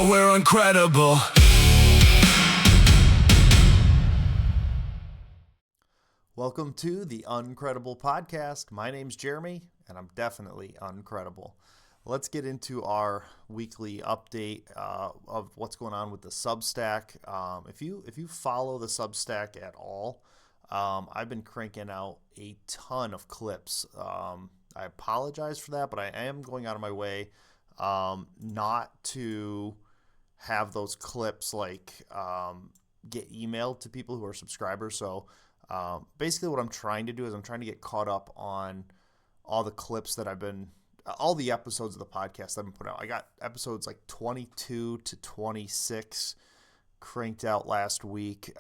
now we're uncredible. Welcome to the Uncredible Podcast. My name's Jeremy, and I'm definitely uncredible. Let's get into our weekly update of what's going on with the Substack. If you follow the Substack at all, I've been cranking out a ton of clips. I apologize for that, but I am going out of my way not to have those clips get emailed to people who are subscribers. So basically what I'm trying to do is I'm trying to get caught up on all the clips that all the episodes of the podcast I've been putting out. I got episodes like 22 to 26 cranked out last week.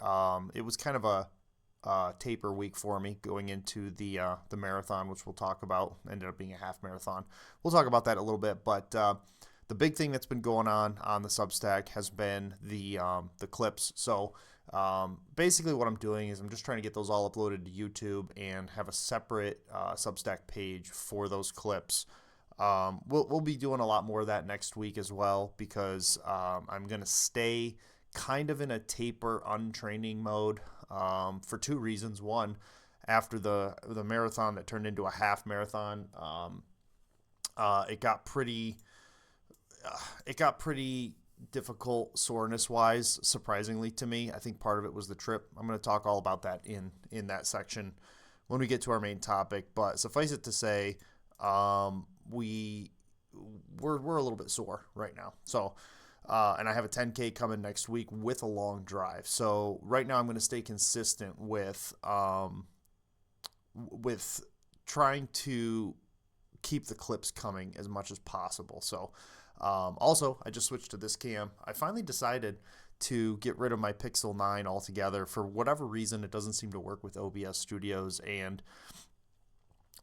It was kind of a taper week for me going into the marathon, which we'll talk about. Ended up being a half marathon. We'll talk about that a little bit, but the big thing that's been going on the Substack has been the clips. So basically what I'm doing is I'm just trying to get those all uploaded to YouTube and have a separate Substack page for those clips. We'll be doing a lot more of that next week as well, because I'm going to stay kind of in a taper untraining mode for two reasons. One, after the marathon that turned into a half marathon, it got pretty difficult soreness wise, surprisingly to me. I think part of it was the trip. I'm going to talk all about that in that section when we get to our main topic, but suffice it to say, we're a little bit sore right now. So and I have a 10K coming next week with a long drive. So right now I'm going to stay consistent with trying to keep the clips coming as much as possible. So also, I just switched to this cam. I finally decided to get rid of my Pixel 9 altogether. For whatever reason, it doesn't seem to work with OBS Studios, and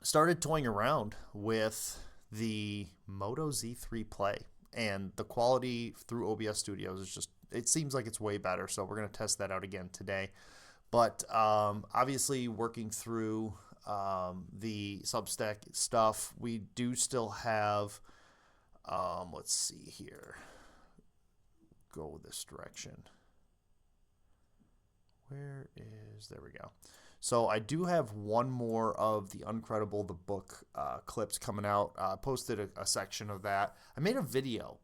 started toying around with the Moto Z3 Play. And the quality through OBS Studios is it seems like it's way better. So we're going to test that out again today. But obviously working through the Substack stuff, we do still have, let's see here, go this direction. There we go. So I do have one more of the Uncredible, the book clips coming out. I posted a section of that. I made a video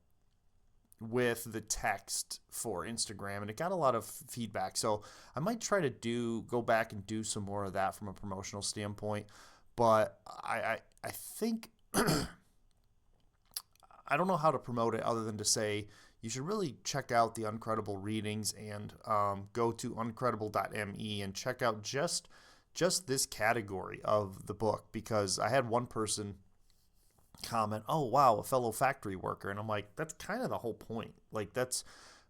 with the text for Instagram, and it got a lot of feedback. So I might try to go back and do some more of that from a promotional standpoint. But I think I don't know how to promote it other than to say you should really check out the Uncredible readings and go to uncredible.me and check out just this category of the book, because I had one person comment, "Oh wow, a fellow factory worker," and I'm like, that's kind of the whole point. Like that's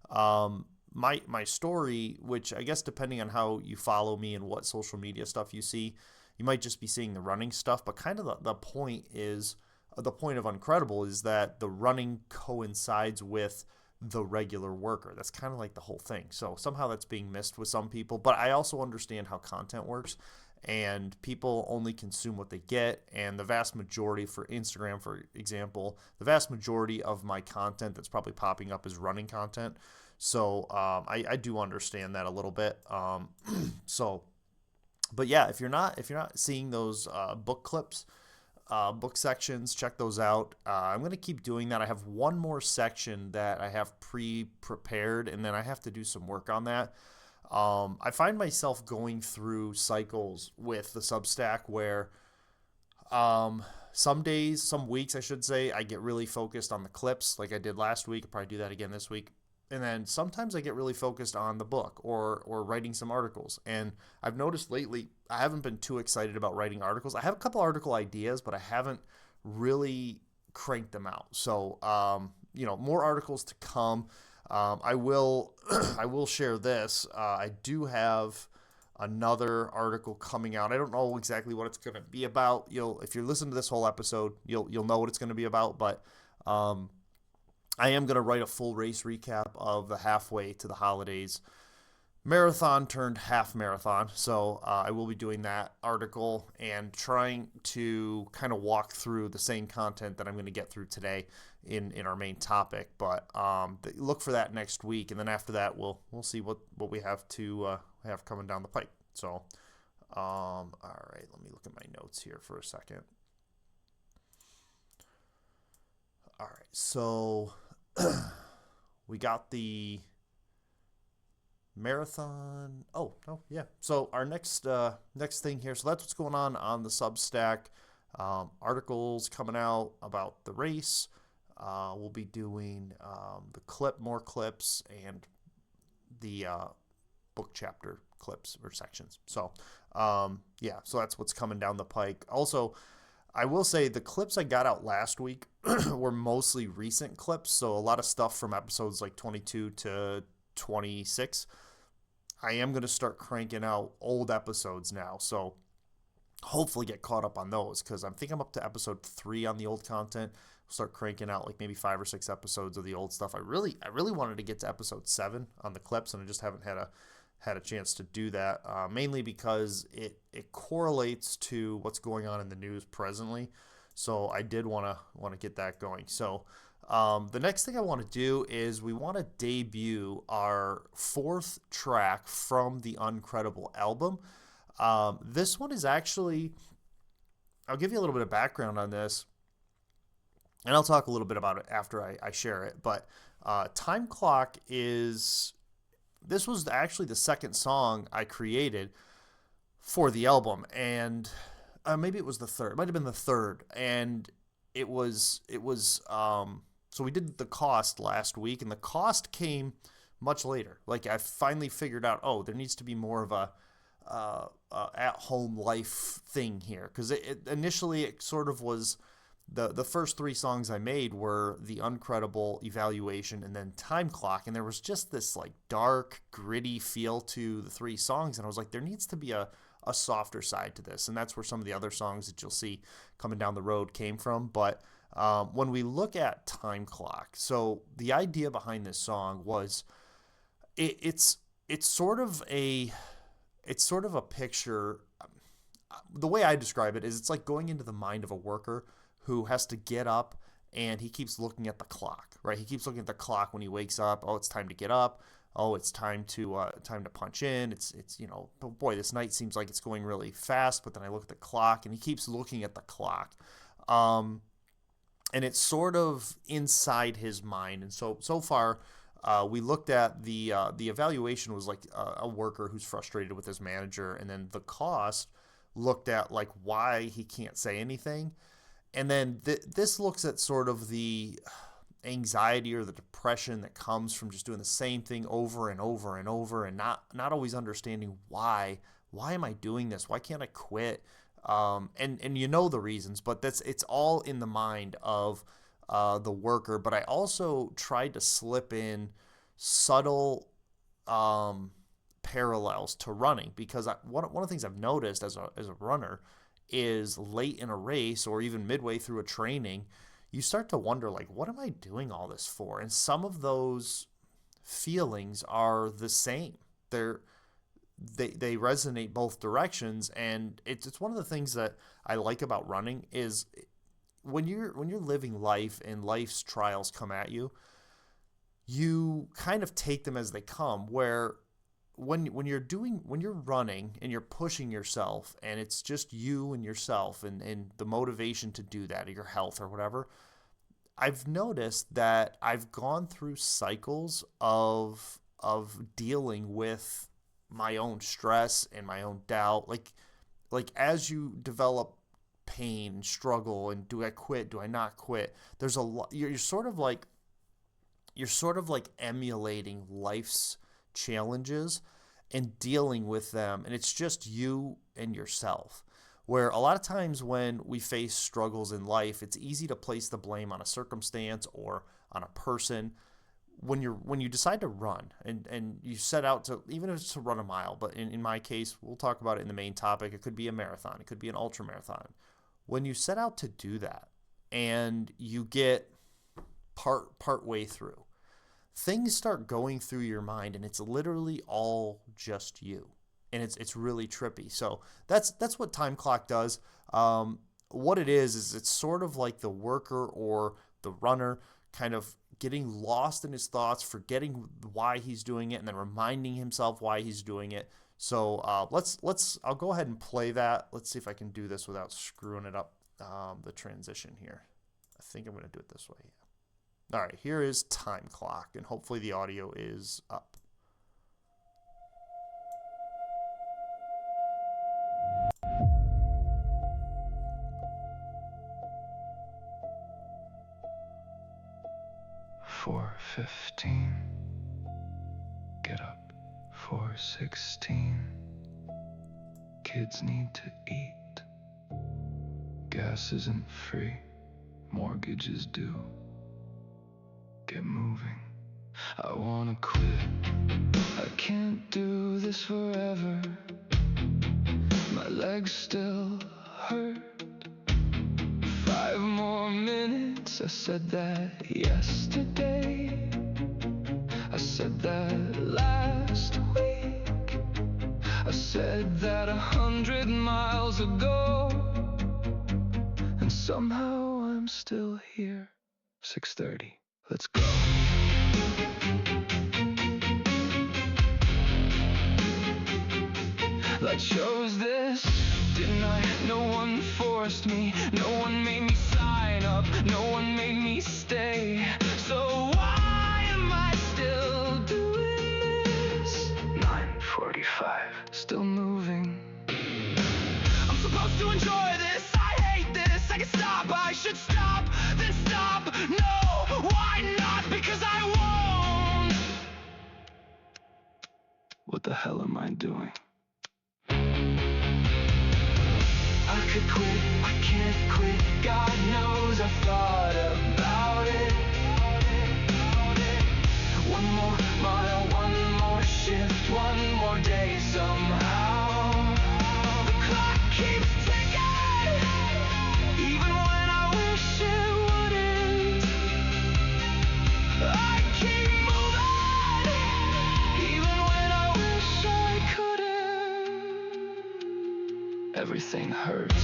my story, which I guess depending on how you follow me and what social media stuff you see, you might just be seeing the running stuff, but kind of the point of Uncredible is that the running coincides with the regular worker. That's kind of like the whole thing. So somehow that's being missed with some people, but I also understand how content works, and people only consume what they get. And the vast majority, for Instagram, for example, the vast majority of my content that's probably popping up is running content. So I do understand that a little bit. But yeah, if you're not seeing those book clips, book sections, check those out. I'm going to keep doing that. I have one more section that I have pre-prepared, and then I have to do some work on that. I find myself going through cycles with the Substack where some weeks, I should say, I get really focused on the clips like I did last week. I'll probably do that again this week. And then sometimes I get really focused on the book or writing some articles. And I've noticed lately I haven't been too excited about writing articles. I have a couple article ideas, but I haven't really cranked them out. So, more articles to come. I will share this. I do have another article coming out. I don't know exactly what it's going to be about. If you're listening to this whole episode, you'll know what it's going to be about. But I am going to write a full race recap of the halfway to the holidays marathon turned half marathon. So I will be doing that article and trying to kind of walk through the same content that I'm going to get through today in our main topic. But look for that next week, and then after that we'll see what we have to have coming down the pipe. So all right, let me look at my notes here for a second. All right, so we got the marathon. Oh, no, yeah. So our next thing here. So that's what's going on the Substack. Articles coming out about the race. We'll be doing more clips, and the book chapter clips or sections. So yeah, so that's what's coming down the pike. Also, I will say the clips I got out last week were mostly recent clips. So a lot of stuff from episodes like 22 to 26. I am going to start cranking out old episodes now, so hopefully get caught up on those, because I think I'm up to episode 3 on the old content. I'll start cranking out like maybe 5 or 6 episodes of the old stuff. I really wanted to get to episode 7 on the clips, and I just haven't had a chance to do that, mainly because it correlates to what's going on in the news presently. So I did want to get that going. So the next thing I want to do is we want to debut our 4th track from the Uncredible album. This one is actually, I'll give you a little bit of background on this, and I'll talk a little bit about it after I share it. But Time Clock this was actually the second song I created for the album, and maybe it was the third. It might have been the third, and it was so we did the cost last week, and the cost came much later. Like, I finally figured out, there needs to be more of a at-home life thing here, because initially it sort of was the first 3 songs I made were the Uncredible, Evaluation, and then Time Clock, and there was just this like dark, gritty feel to the 3 songs, and I was like, there needs to be a softer side to this, and that's where some of the other songs that you'll see coming down the road came from. But when we look at Time Clock, so the idea behind this song was it's sort of a picture. The way I describe it is it's like going into the mind of a worker who has to get up, and he keeps looking at the clock, right? He keeps looking at the clock when he wakes up. Oh, it's time to get up. Oh, it's time to punch in. It's oh boy, this night seems like it's going really fast. But then I look at the clock, and he keeps looking at the clock. And it's sort of inside his mind. And so far, we looked at the evaluation was like a worker who's frustrated with his manager, and then the cost looked at like why he can't say anything, and then this looks at sort of the anxiety or the depression that comes from just doing the same thing over and over and over, and not always understanding why am I doing this? Why can't I quit? And the reasons, but it's all in the mind of the worker. But I also tried to slip in subtle parallels to running, because one of the things I've noticed as a runner is late in a race or even midway through a training, you start to wonder, like, what am I doing all this for? And some of those feelings are the same. They resonate both directions, and it's one of the things that I like about running is when you're living life and life's trials come at you, you kind of take them as they come. Where when you're running and you're pushing yourself, and it's just you and yourself and the motivation to do that, or your health or whatever, I've noticed that I've gone through cycles of dealing with my own stress and my own doubt. Like as you develop pain and struggle, and do I quit? Do I not quit? There's a lot. You're sort of like emulating life's challenges and dealing with them, and it's just you and yourself. Where a lot of times when we face struggles in life, it's easy to place the blame on a circumstance or on a person. When you decide to run and you set out to, even if it's to run a mile, but in my case, we'll talk about it in the main topic, it could be a marathon, it could be an ultra marathon. When you set out to do that and you get part way through, things start going through your mind, and it's literally all just you, and it's really trippy. So that's what time clock does. What it is it's sort of like the worker or the runner kind of getting lost in his thoughts, forgetting why he's doing it, and then reminding himself why he's doing it. So I'll go ahead and play that. Let's see if I can do this without screwing it up, the transition here. I think I'm going to do it this way. All right, here is time clock, and hopefully the audio is up. $4:15. Get up. $4:16. Kids need to eat. Gas isn't free. Mortgages due. Get moving. I wanna quit. I can't do this forever. My legs still hurt. 5 more minutes. I said that yesterday. I said that last week. I said that 100 miles ago. And somehow I'm still here. 6:30. Let's go. I chose this, didn't I? No one forced me. No one made me sign up. No one made me stay. So why am I still doing this? 9:45. Still moving. I'm supposed to enjoy this. I hate this. I can stop. I should stop. Then stop. No, why not? Because I won't. What the hell am I doing? I could quit, I can't quit. God knows I've thought about it. One more mile, one more shift, one more day somehow. The clock keeps ticking, even when I wish it wouldn't. I keep moving, even when I wish I couldn't. Everything hurts.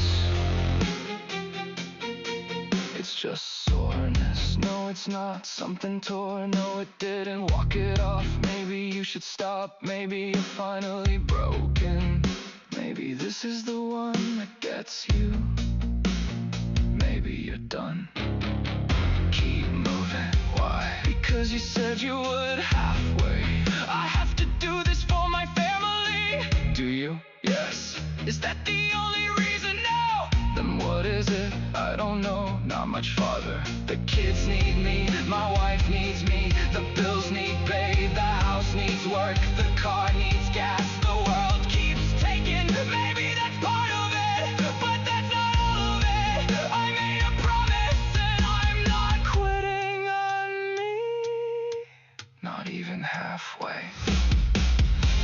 It's just soreness. No, it's not something torn. No, it didn't. Walk it off. Maybe you should stop. Maybe you're finally broken. Maybe this is the one that gets you. Maybe you're done. Keep moving. Why? Because you said you would halfway. I have to do this for my family. Do you? Yes. Is that the only reason? No. Then what is it? I don't know. Not much farther. The kids need me. My wife needs me. The bills need paid. The house needs work. The car needs gas. The world keeps taking. Maybe that's part of it, but that's not all of it. I made a promise and I'm not quitting on me. Not even halfway.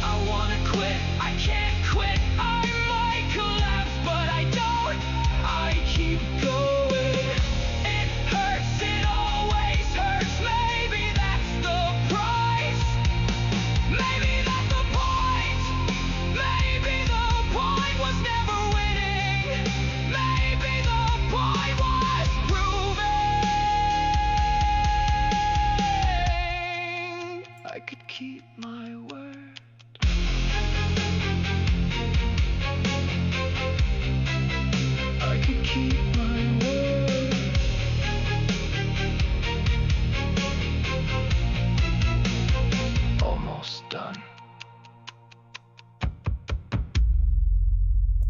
I wanna quit. I can't quit. I might collapse, but I don't. I keep going. It hurts. It always hurts. Maybe that's the price. Maybe that's the point. Maybe the point was never winning. Maybe the point was proving I could keep my word. I could keep my word. Almost done.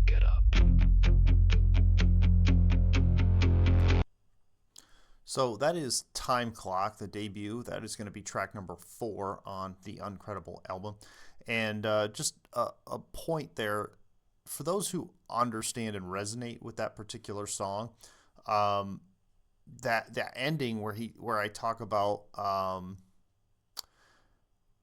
Get up. So that is Time Clock, the debut. That is going to be track number 4 on the Uncredible album. And just a point there, for those who understand and resonate with that particular song, that ending where I talk about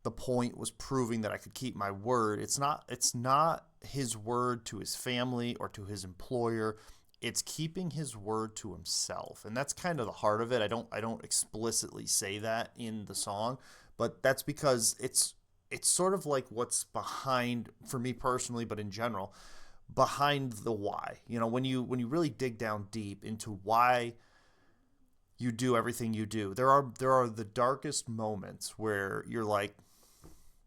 the point was proving that I could keep my word. It's not his word to his family or to his employer. It's keeping his word to himself, and that's kind of the heart of it. I don't explicitly say that in the song, but that's because it's sort of like what's behind, for me personally, but in general, behind the why. When you really dig down deep into why you do everything you do, there are the darkest moments where you're like,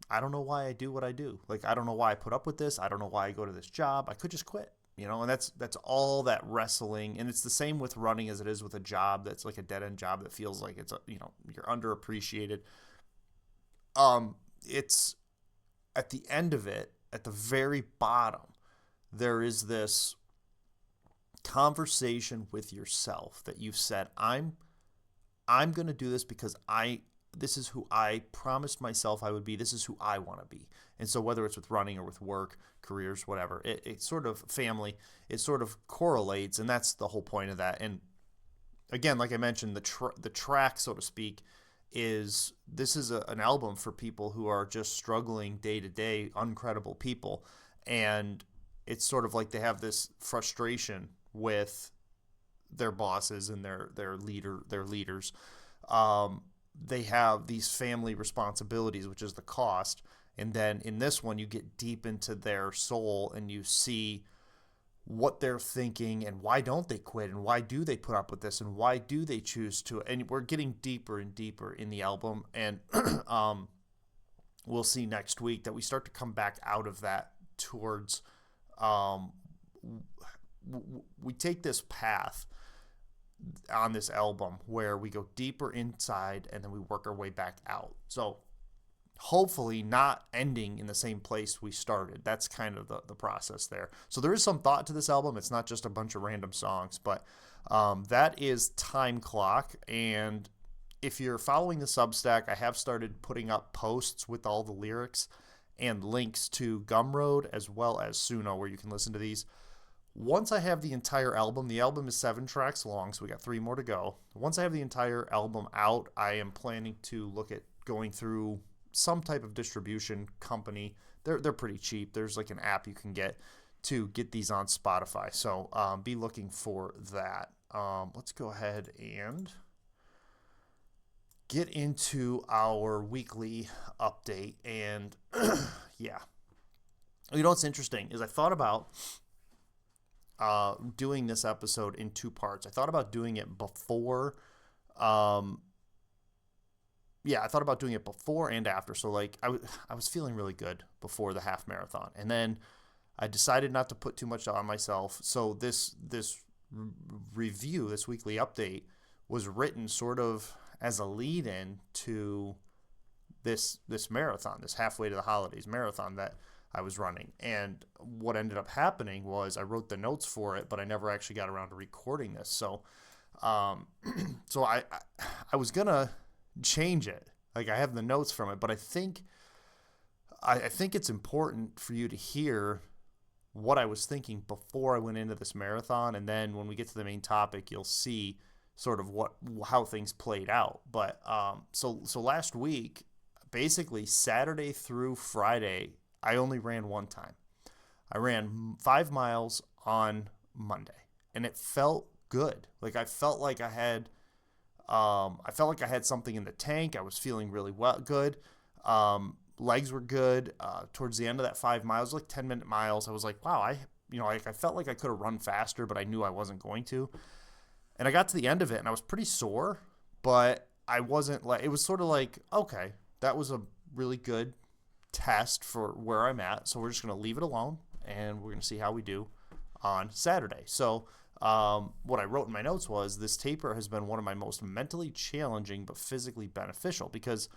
I don't know why I do what I do. Like, I don't know why I put up with this. I don't know why I go to this job. I could just quit. And that's all that wrestling. And it's the same with running as it is with a job that's like a dead end job that feels like it's you're underappreciated. It's at the end of it, at the very bottom, there is this conversation with yourself that you've said, I'm going to do this because this is who I promised myself I would be. This is who I want to be. And so whether it's with running or with work, careers, whatever, it sort of family, it sort of correlates. And that's the whole point of that. And again, like I mentioned, the track, so to speak, this is an album for people who are just struggling day to day, uncredible people. And it's sort of like they have this frustration with their bosses and their leaders. They have these family responsibilities, which is the cost. And then in this one, you get deep into their soul and you see what they're thinking and why don't they quit and why do they put up with this and why do they choose to. And we're getting deeper and deeper in the album. And we'll see next week that we start to come back out of that towards we take this path on this album where we go deeper inside and then we work our way back out. So hopefully not ending in the same place we started. That's kind of the process there. So there is some thought to this album. It's not just a bunch of random songs, but that is Time Clock. And if you're following the Substack, I have started putting up posts with all the lyrics and links to Gumroad as well as Suno, where you can listen to these. Once I have the entire album, the album is 7 tracks long, so we got 3 more to go. Once I have the entire album out, I am planning to look at going through some type of distribution company. They're pretty cheap. There's like an app you can get to get these on Spotify. So be looking for that. Let's go ahead and get into our weekly update. And yeah, what's interesting is I thought about doing this episode in 2 parts. I thought about doing it before. I thought about doing it before and after. So like I was feeling really good before the half marathon, and then I decided not to put too much on myself. So this review, this weekly update, was written sort of as a lead-in to this marathon, this halfway to the holidays marathon that I was running. And what ended up happening was I wrote the notes for it, but I never actually got around to recording this. So so I was gonna change it. Like, I have the notes from it, but I think it's important for you to hear what I was thinking before I went into this marathon, and then when we get to the main topic, you'll see sort of how things played out. But so last week, basically Saturday through Friday, I only ran one time. I ran 5 miles on Monday, and it felt good. Like, I felt like I had something in the tank. I was feeling really good. Legs were good. Towards the end of that 5 miles, like 10-minute miles, I was like, wow, I felt like I could have run faster, but I knew I wasn't going to. And I got to the end of it, and I was pretty sore, but I wasn't like, it was sort of like, okay, that was a really good test for where I'm at. So we're just going to leave it alone, and we're going to see how we do on Saturday. So what I wrote in my notes was, this taper has been one of my most mentally challenging but physically beneficial, because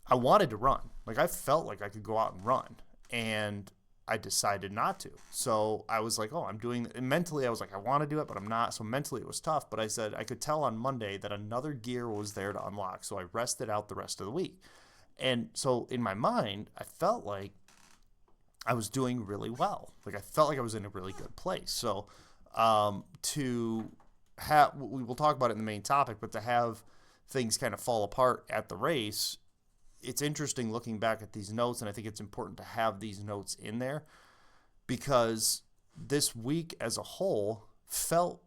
I wanted to run. Like, I felt like I could go out and run, and I decided not to. So I was like, I'm doing it. And mentally I was like, I want to do it, but I'm not. So mentally it was tough, but I said I could tell on Monday that another gear was there to unlock. So I rested out the rest of the week. And so in my mind, I felt like I was doing really well. Like, I felt like I was in a really good place. So we will talk about it in the main topic, but to have things kind of fall apart at the race, it's interesting looking back at these notes, and I think it's important to have these notes in there, because this week as a whole felt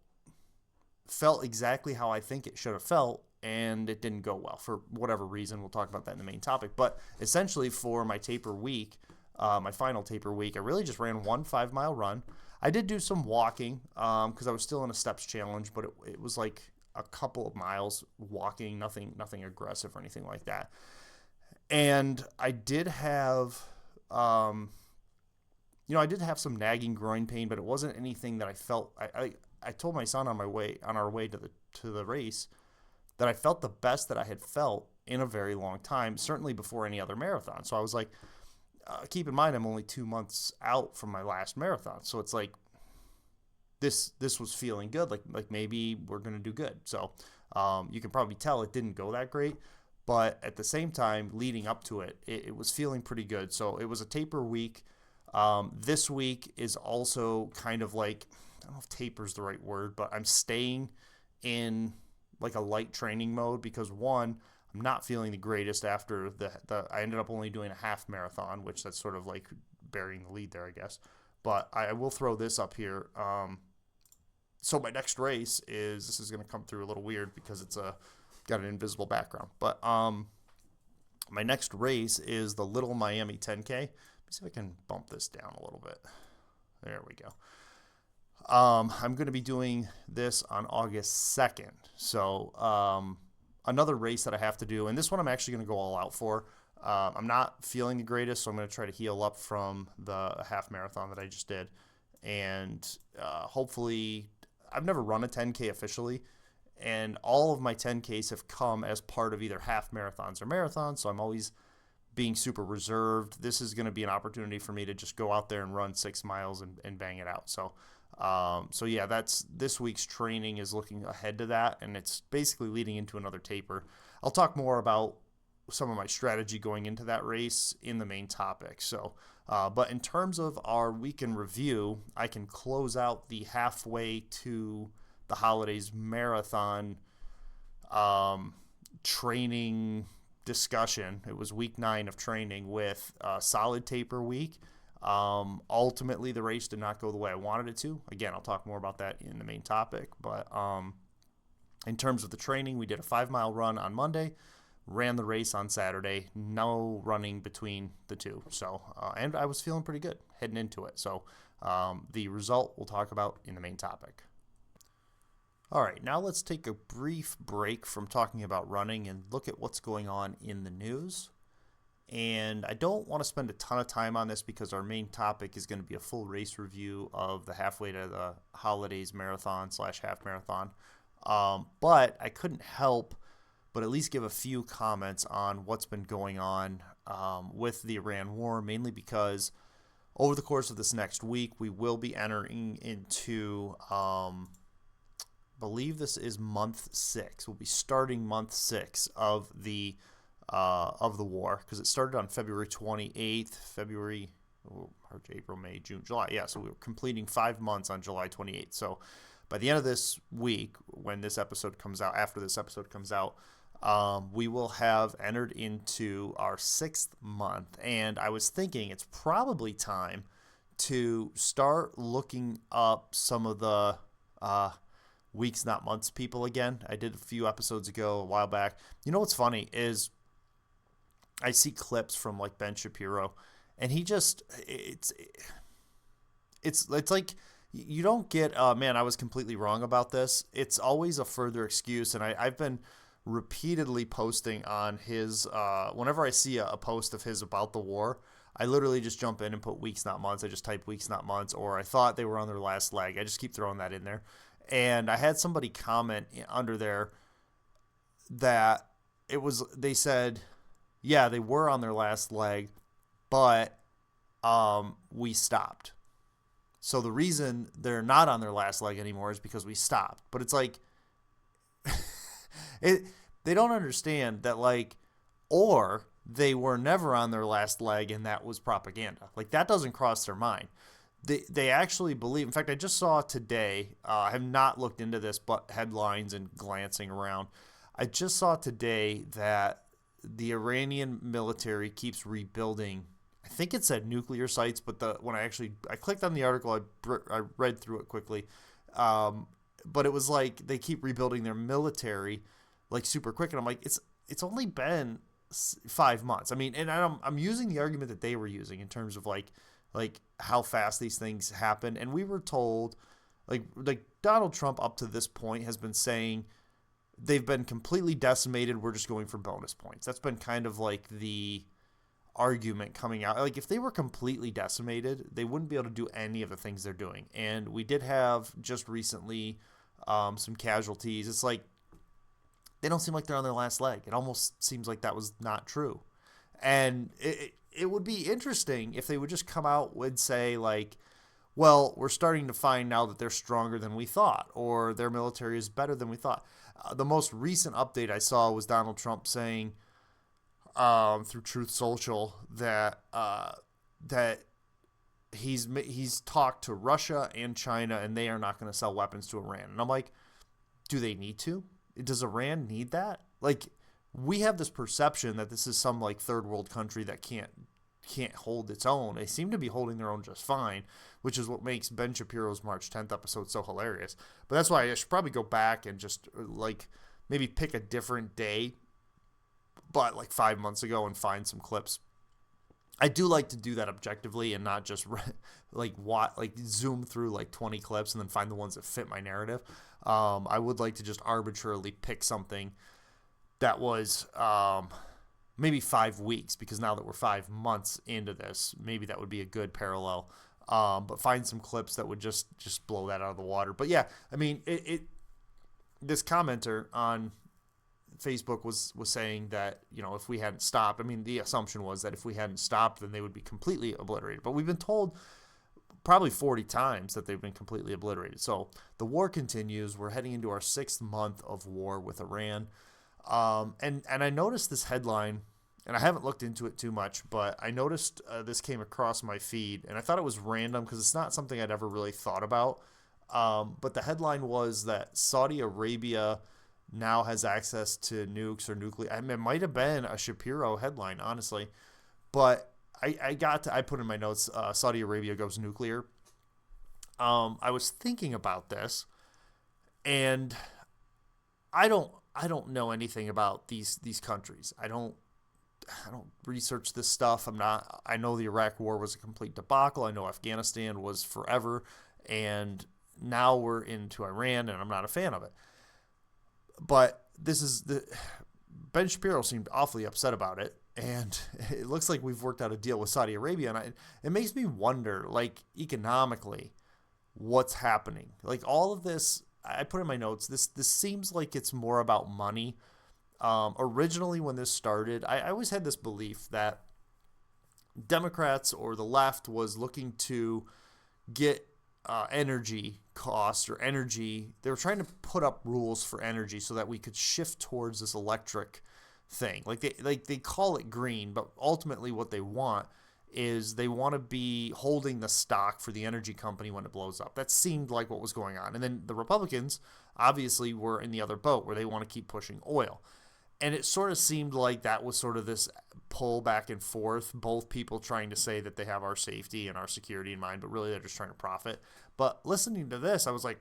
exactly how I think it should have felt and it didn't go well for whatever reason. We'll talk about that in the main topic. But essentially for my taper week, my final taper week, I really just ran one 5-mile run. I did do some walking because I was still in a steps challenge, but it was like a couple of miles walking, nothing aggressive or anything like that. And I did have, I did have some nagging groin pain, but it wasn't anything that I felt. I told my son on our way to the race that I felt the best that I had felt in a very long time, certainly before any other marathon. So I was like, keep in mind, I'm only 2 months out from my last marathon. So it's like, this was feeling good. Like maybe we're going to do good. So you can probably tell it didn't go that great. But at the same time, leading up to it, it was feeling pretty good. So it was a taper week. This week is also kind of like, I don't know if taper is the right word, but I'm staying in like a light training mode because one, I'm not feeling the greatest after I ended up only doing a half marathon, which that's sort of like burying the lead there, I guess. But I will throw this up here. So my next race this is going to come through a little weird because it's got an invisible background. But my next race is the Little Miami 10K. Let me see if I can bump this down a little bit. There we go. I'm going to be doing this on August 2nd. So another race that I have to do, and this one I'm actually going to go all out for. I'm not feeling the greatest, so I'm going to try to heal up from the half marathon that I just did. And hopefully, I've never run a 10K officially, and all of my 10Ks have come as part of either half marathons or marathons, so I'm always being super reserved. This is going to be an opportunity for me to just go out there and run 6 miles and bang it out. So yeah, that's this week's training is looking ahead to that, and it's basically leading into another taper. I'll talk more about some of my strategy going into that race in the main topic. So, but in terms of our week in review, I can close out the halfway to the holidays marathon training discussion. It was week 9 of training with a solid taper week. Ultimately, the race did not go the way I wanted it to. Again, I'll talk more about that in the main topic. But in terms of the training, we did a 5-mile run on Monday, ran the race on Saturday, no running between the two. So, and I was feeling pretty good heading into it. So the result we'll talk about in the main topic. All right, now let's take a brief break from talking about running and look at what's going on in the news. And I don't want to spend a ton of time on this because our main topic is going to be a full race review of the halfway to the holidays marathon / half marathon. But I couldn't help but at least give a few comments on what's been going on with the Iran war, mainly because over the course of this next week, we will be entering into, believe this is month 6. We'll be starting month 6 of the war, because it started on February 28th, March, April, May, June, July. Yeah, so we were completing 5 months on July 28th. So by the end of this week, when this episode comes out, after this episode comes out, we will have entered into our 6th month. And I was thinking it's probably time to start looking up some of the weeks, not months people again. I did a few episodes ago, a while back. You know what's funny is I see clips from like Ben Shapiro, and he just it's like you don't get man, I was completely wrong about this. It's always a further excuse, and I've been repeatedly posting on his whenever I see a post of his about the war, I literally just jump in and put weeks, not months. I just type weeks, not months, or I thought they were on their last leg. I just keep throwing that in there. And I had somebody comment under there that they said, yeah, they were on their last leg, but we stopped. So the reason they're not on their last leg anymore is because we stopped. But it's like, they don't understand that, like, or they were never on their last leg and that was propaganda. Like, that doesn't cross their mind. They actually believe, in fact, I just saw today, I have not looked into this, but headlines and glancing around, I just saw today that the Iranian military keeps rebuilding, I think it said nuclear sites, but when I clicked on the article, I read through it quickly, but it was like they keep rebuilding their military like super quick. And I'm like, it's only been 5 months. I mean, and I'm using the argument that they were using in terms of like how fast these things happen. And we were told like Donald Trump up to this point has been saying they've been completely decimated. We're just going for bonus points. That's been kind of like the argument coming out. Like if they were completely decimated, they wouldn't be able to do any of the things they're doing. And we did have just recently some casualties. It's like they don't seem like they're on their last leg. It almost seems like that was not true. And it would be interesting if they would just come out and say like, well, we're starting to find now that they're stronger than we thought, or their military is better than we thought. The most recent update I saw was Donald Trump saying through Truth Social that he's talked to Russia and China, and they are not going to sell weapons to Iran. And I'm like, do they need to? Does Iran need that? Like, we have this perception that this is some like third world country that can't hold its own. They seem to be holding their own just fine, which is what makes Ben Shapiro's March 10th episode so hilarious. But that's why I should probably go back and just like maybe pick a different day, but like 5 months ago, and find some clips. I do like to do that objectively and not just like zoom through like 20 clips and then find the ones that fit my narrative. I would like to just arbitrarily pick something that was maybe 5 weeks, because now that we're 5 months into this, maybe that would be a good parallel. But find some clips that would just blow that out of the water. But yeah, I mean, this commenter on Facebook was saying that, you know, if we hadn't stopped, I mean, the assumption was that if we hadn't stopped, then they would be completely obliterated. But we've been told probably 40 times that they've been completely obliterated. So the war continues. We're heading into our 6th month of war with Iran. And I noticed this headline, and I haven't looked into it too much, but I noticed this came across my feed, and I thought it was random because it's not something I'd ever really thought about. But the headline was that Saudi Arabia now has access to nukes or nuclear. I mean, it might have been a Shapiro headline, honestly, but I put in my notes, Saudi Arabia goes nuclear. I was thinking about this, and I don't know anything about these countries. I don't research this stuff. I know the Iraq war was a complete debacle. I know Afghanistan was forever, and now we're into Iran, and I'm not a fan of it. But Ben Shapiro seemed awfully upset about it, and it looks like we've worked out a deal with Saudi Arabia, and it makes me wonder, like, economically, what's happening. Like, all of this, I put in my notes, this seems like it's more about money. Originally, when this started, I always had this belief that Democrats or the left was looking to get energy costs or energy. They were trying to put up rules for energy so that we could shift towards this electric thing. Like they call it green, but ultimately what they want is they want to be holding the stock for the energy company when it blows up. That seemed like what was going on. And then the Republicans obviously were in the other boat where they want to keep pushing oil. And it sort of seemed like that was sort of this pull back and forth, both people trying to say that they have our safety and our security in mind, but really they're just trying to profit. But listening to this, I was like,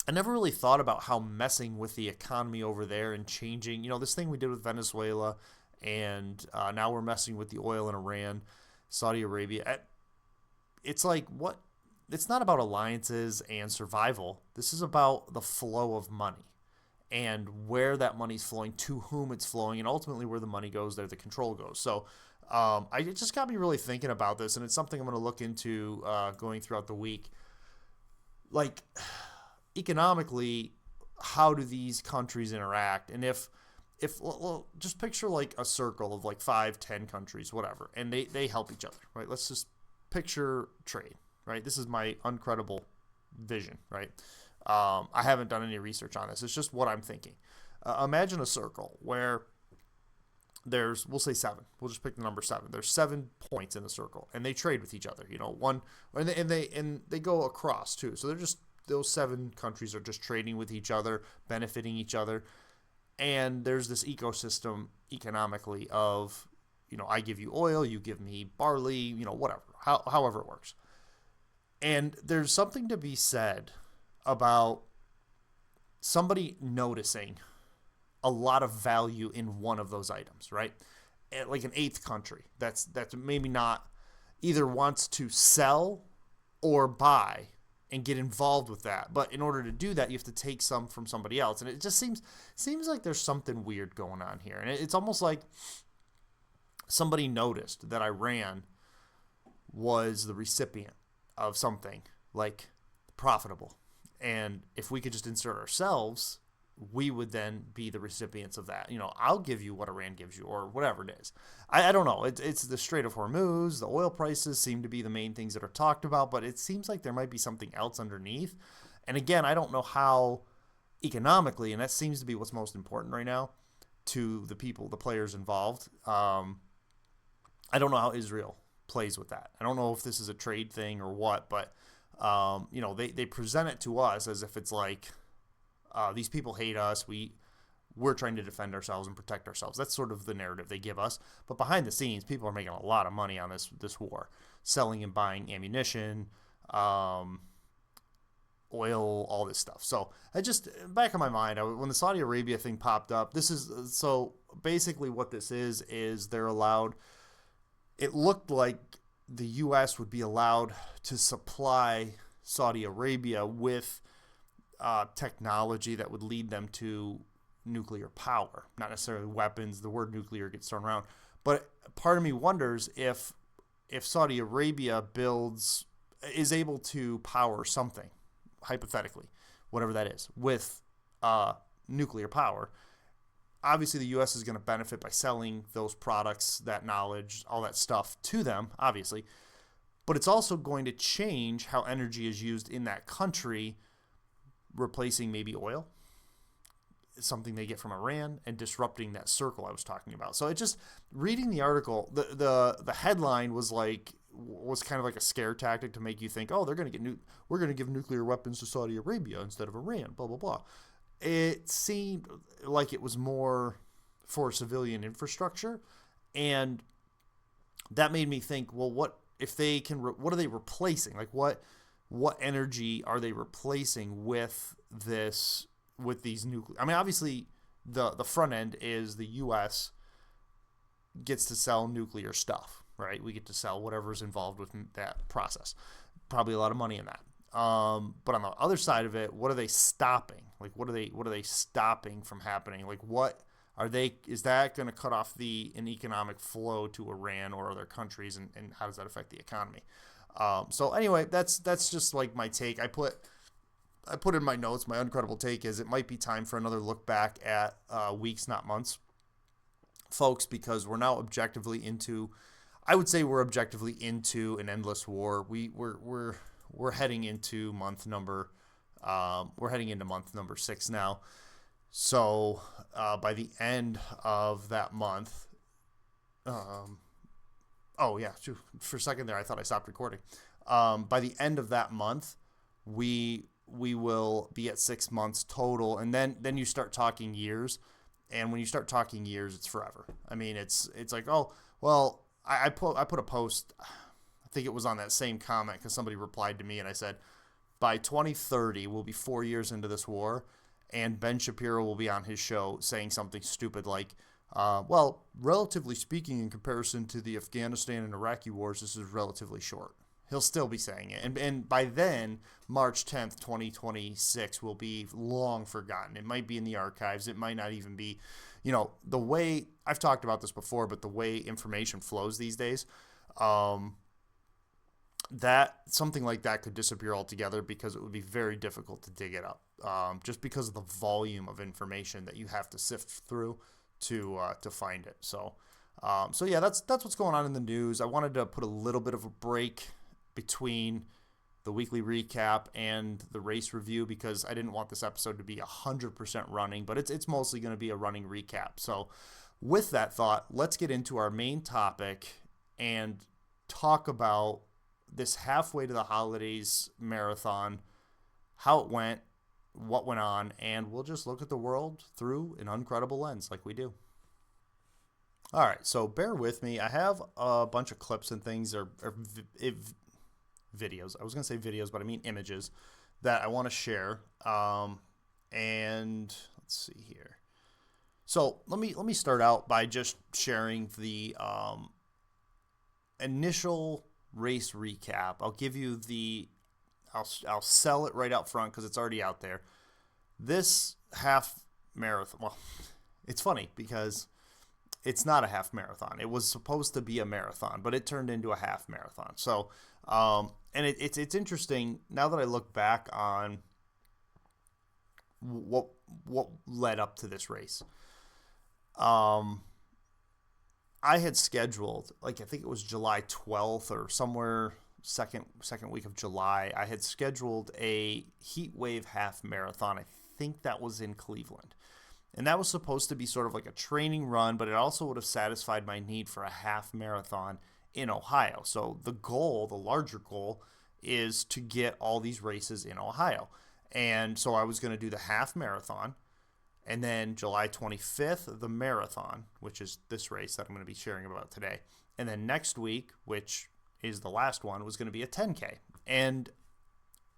I never really thought about how messing with the economy over there and changing, you know, this thing we did with Venezuela, and now we're messing with the oil in Iran, Saudi Arabia. It's like, what? It's not about alliances and survival. This is about the flow of money and where that money's flowing, to whom it's flowing, and ultimately where the money goes, there the control goes. So it just got me really thinking about this, and it's something I'm going to look into going throughout the week. Like, economically, how do these countries interact? And if well, just picture like a circle of like 5-10 countries, whatever, and they help each other, right? Let's just picture trade, right? This is my Uncredible vision, right? I haven't done any research on this. It's just what I'm thinking. Imagine a circle where there's, we'll say 7. We'll just pick the number 7. There's 7 points in the circle, and they trade with each other. You know, and they go across too. So they're just, those 7 countries are just trading with each other, benefiting each other, and there's this ecosystem economically of, you know, I give you oil, you give me barley, you know, whatever, however it works. And there's something to be said about somebody noticing a lot of value in one of those items, right? Like an eighth country that's maybe not either wants to sell or buy and get involved with that. But in order to do that, you have to take some from somebody else. And it just seems like there's something weird going on here. And it's almost like somebody noticed that Iran was the recipient of something like profitable. And if we could just insert ourselves, we would then be the recipients of that. I'll give you what Iran gives you or whatever it is. I don't know. It's the Strait of Hormuz. The oil prices seem to be the main things that are talked about, but it seems like there might be something else underneath. And again, I don't know how economically, and that seems to be what's most important right now to the people, the players involved. I don't know how Israel plays with that. I don't know if this is a trade thing or what, but they present it to us as if it's like, these people hate us. We're trying to defend ourselves and protect ourselves. That's sort of the narrative they give us. But behind the scenes, people are making a lot of money on this war, selling and buying ammunition, oil, all this stuff. So I just, back in my mind, when the Saudi Arabia thing popped up, so basically what this is they're allowed, it looked like the U.S. would be allowed to supply Saudi Arabia with technology that would lead them to nuclear power, not necessarily weapons. The word nuclear gets thrown around, but part of me wonders if Saudi Arabia is able to power something, hypothetically, whatever that is, with nuclear power. Obviously, the U.S. is going to benefit by selling those products, that knowledge, all that stuff to them, obviously, but it's also going to change how energy is used in that country, replacing maybe oil, something they get from Iran, and disrupting that circle I was talking about. So it just, reading the article, the headline was kind of like a scare tactic to make you think, oh, we're going to give nuclear weapons to Saudi Arabia instead of Iran, blah blah blah. It seemed like it was more for civilian infrastructure, and that made me think, well, what if they can? What are they replacing? Like what energy are they replacing with these nuclear? I mean, obviously, the front end is the U.S. gets to sell nuclear stuff, right? We get to sell whatever's involved with that process. Probably a lot of money in that. But on the other side of it, what are they stopping? Like, what are they stopping from happening? Like, is that going to cut off an economic flow to Iran or other countries, and how does that affect the economy? So anyway, that's just like my take. I put in my notes, my Uncredible take is it might be time for another look back at weeks, not months, folks, because we're now objectively into an endless war. We're heading into month number 6 now. So by the end of that month, oh yeah, for a second there I thought I stopped recording. By the end of that month, we will be at 6 months total, and then you start talking years, and when you start talking years, it's forever. I mean, it's like, oh well, I put a post. I think it was on that same comment because somebody replied to me, and I said, by 2030, we'll be 4 years into this war, and Ben Shapiro will be on his show saying something stupid like, well, relatively speaking, in comparison to the Afghanistan and Iraqi wars, this is relatively short. He'll still be saying it. And by then, March 10th, 2026 will be long forgotten. It might be in the archives. It might not even be, the way, I've talked about this before, but the way information flows these days, that something like that could disappear altogether because it would be very difficult to dig it up, just because of the volume of information that you have to sift through to find it. So yeah, that's what's going on in the news. I wanted to put a little bit of a break between the weekly recap and the race review because I didn't want this episode to be 100% running, but it's mostly going to be a running recap. So with that thought, let's get into our main topic and talk about this halfway to the holidays marathon, how it went, what went on, and we'll just look at the world through an Uncredible lens like we do. All right, so bear with me. I have a bunch of clips and things, or videos. I was going to say videos, but I mean images that I want to share. And let's see here. So let me start out by just sharing the initial race recap. I'll give you I'll sell it right out front because it's already out there. This half marathon, well, it's funny because it's not a half marathon. It was supposed to be a marathon, but it turned into a half marathon. So, and it's interesting now that I look back on what led up to this race. I had scheduled, like, I think it was July 12th or somewhere second week of July. I had scheduled a heat wave half marathon. I think that was in Cleveland. And that was supposed to be sort of like a training run, but it also would have satisfied my need for a half marathon in Ohio. So the larger goal, is to get all these races in Ohio. And so I was going to do the half marathon, and then July 25th, the marathon, which is this race that I'm going to be sharing about today. And then next week, which is the last one, was going to be a 10K. And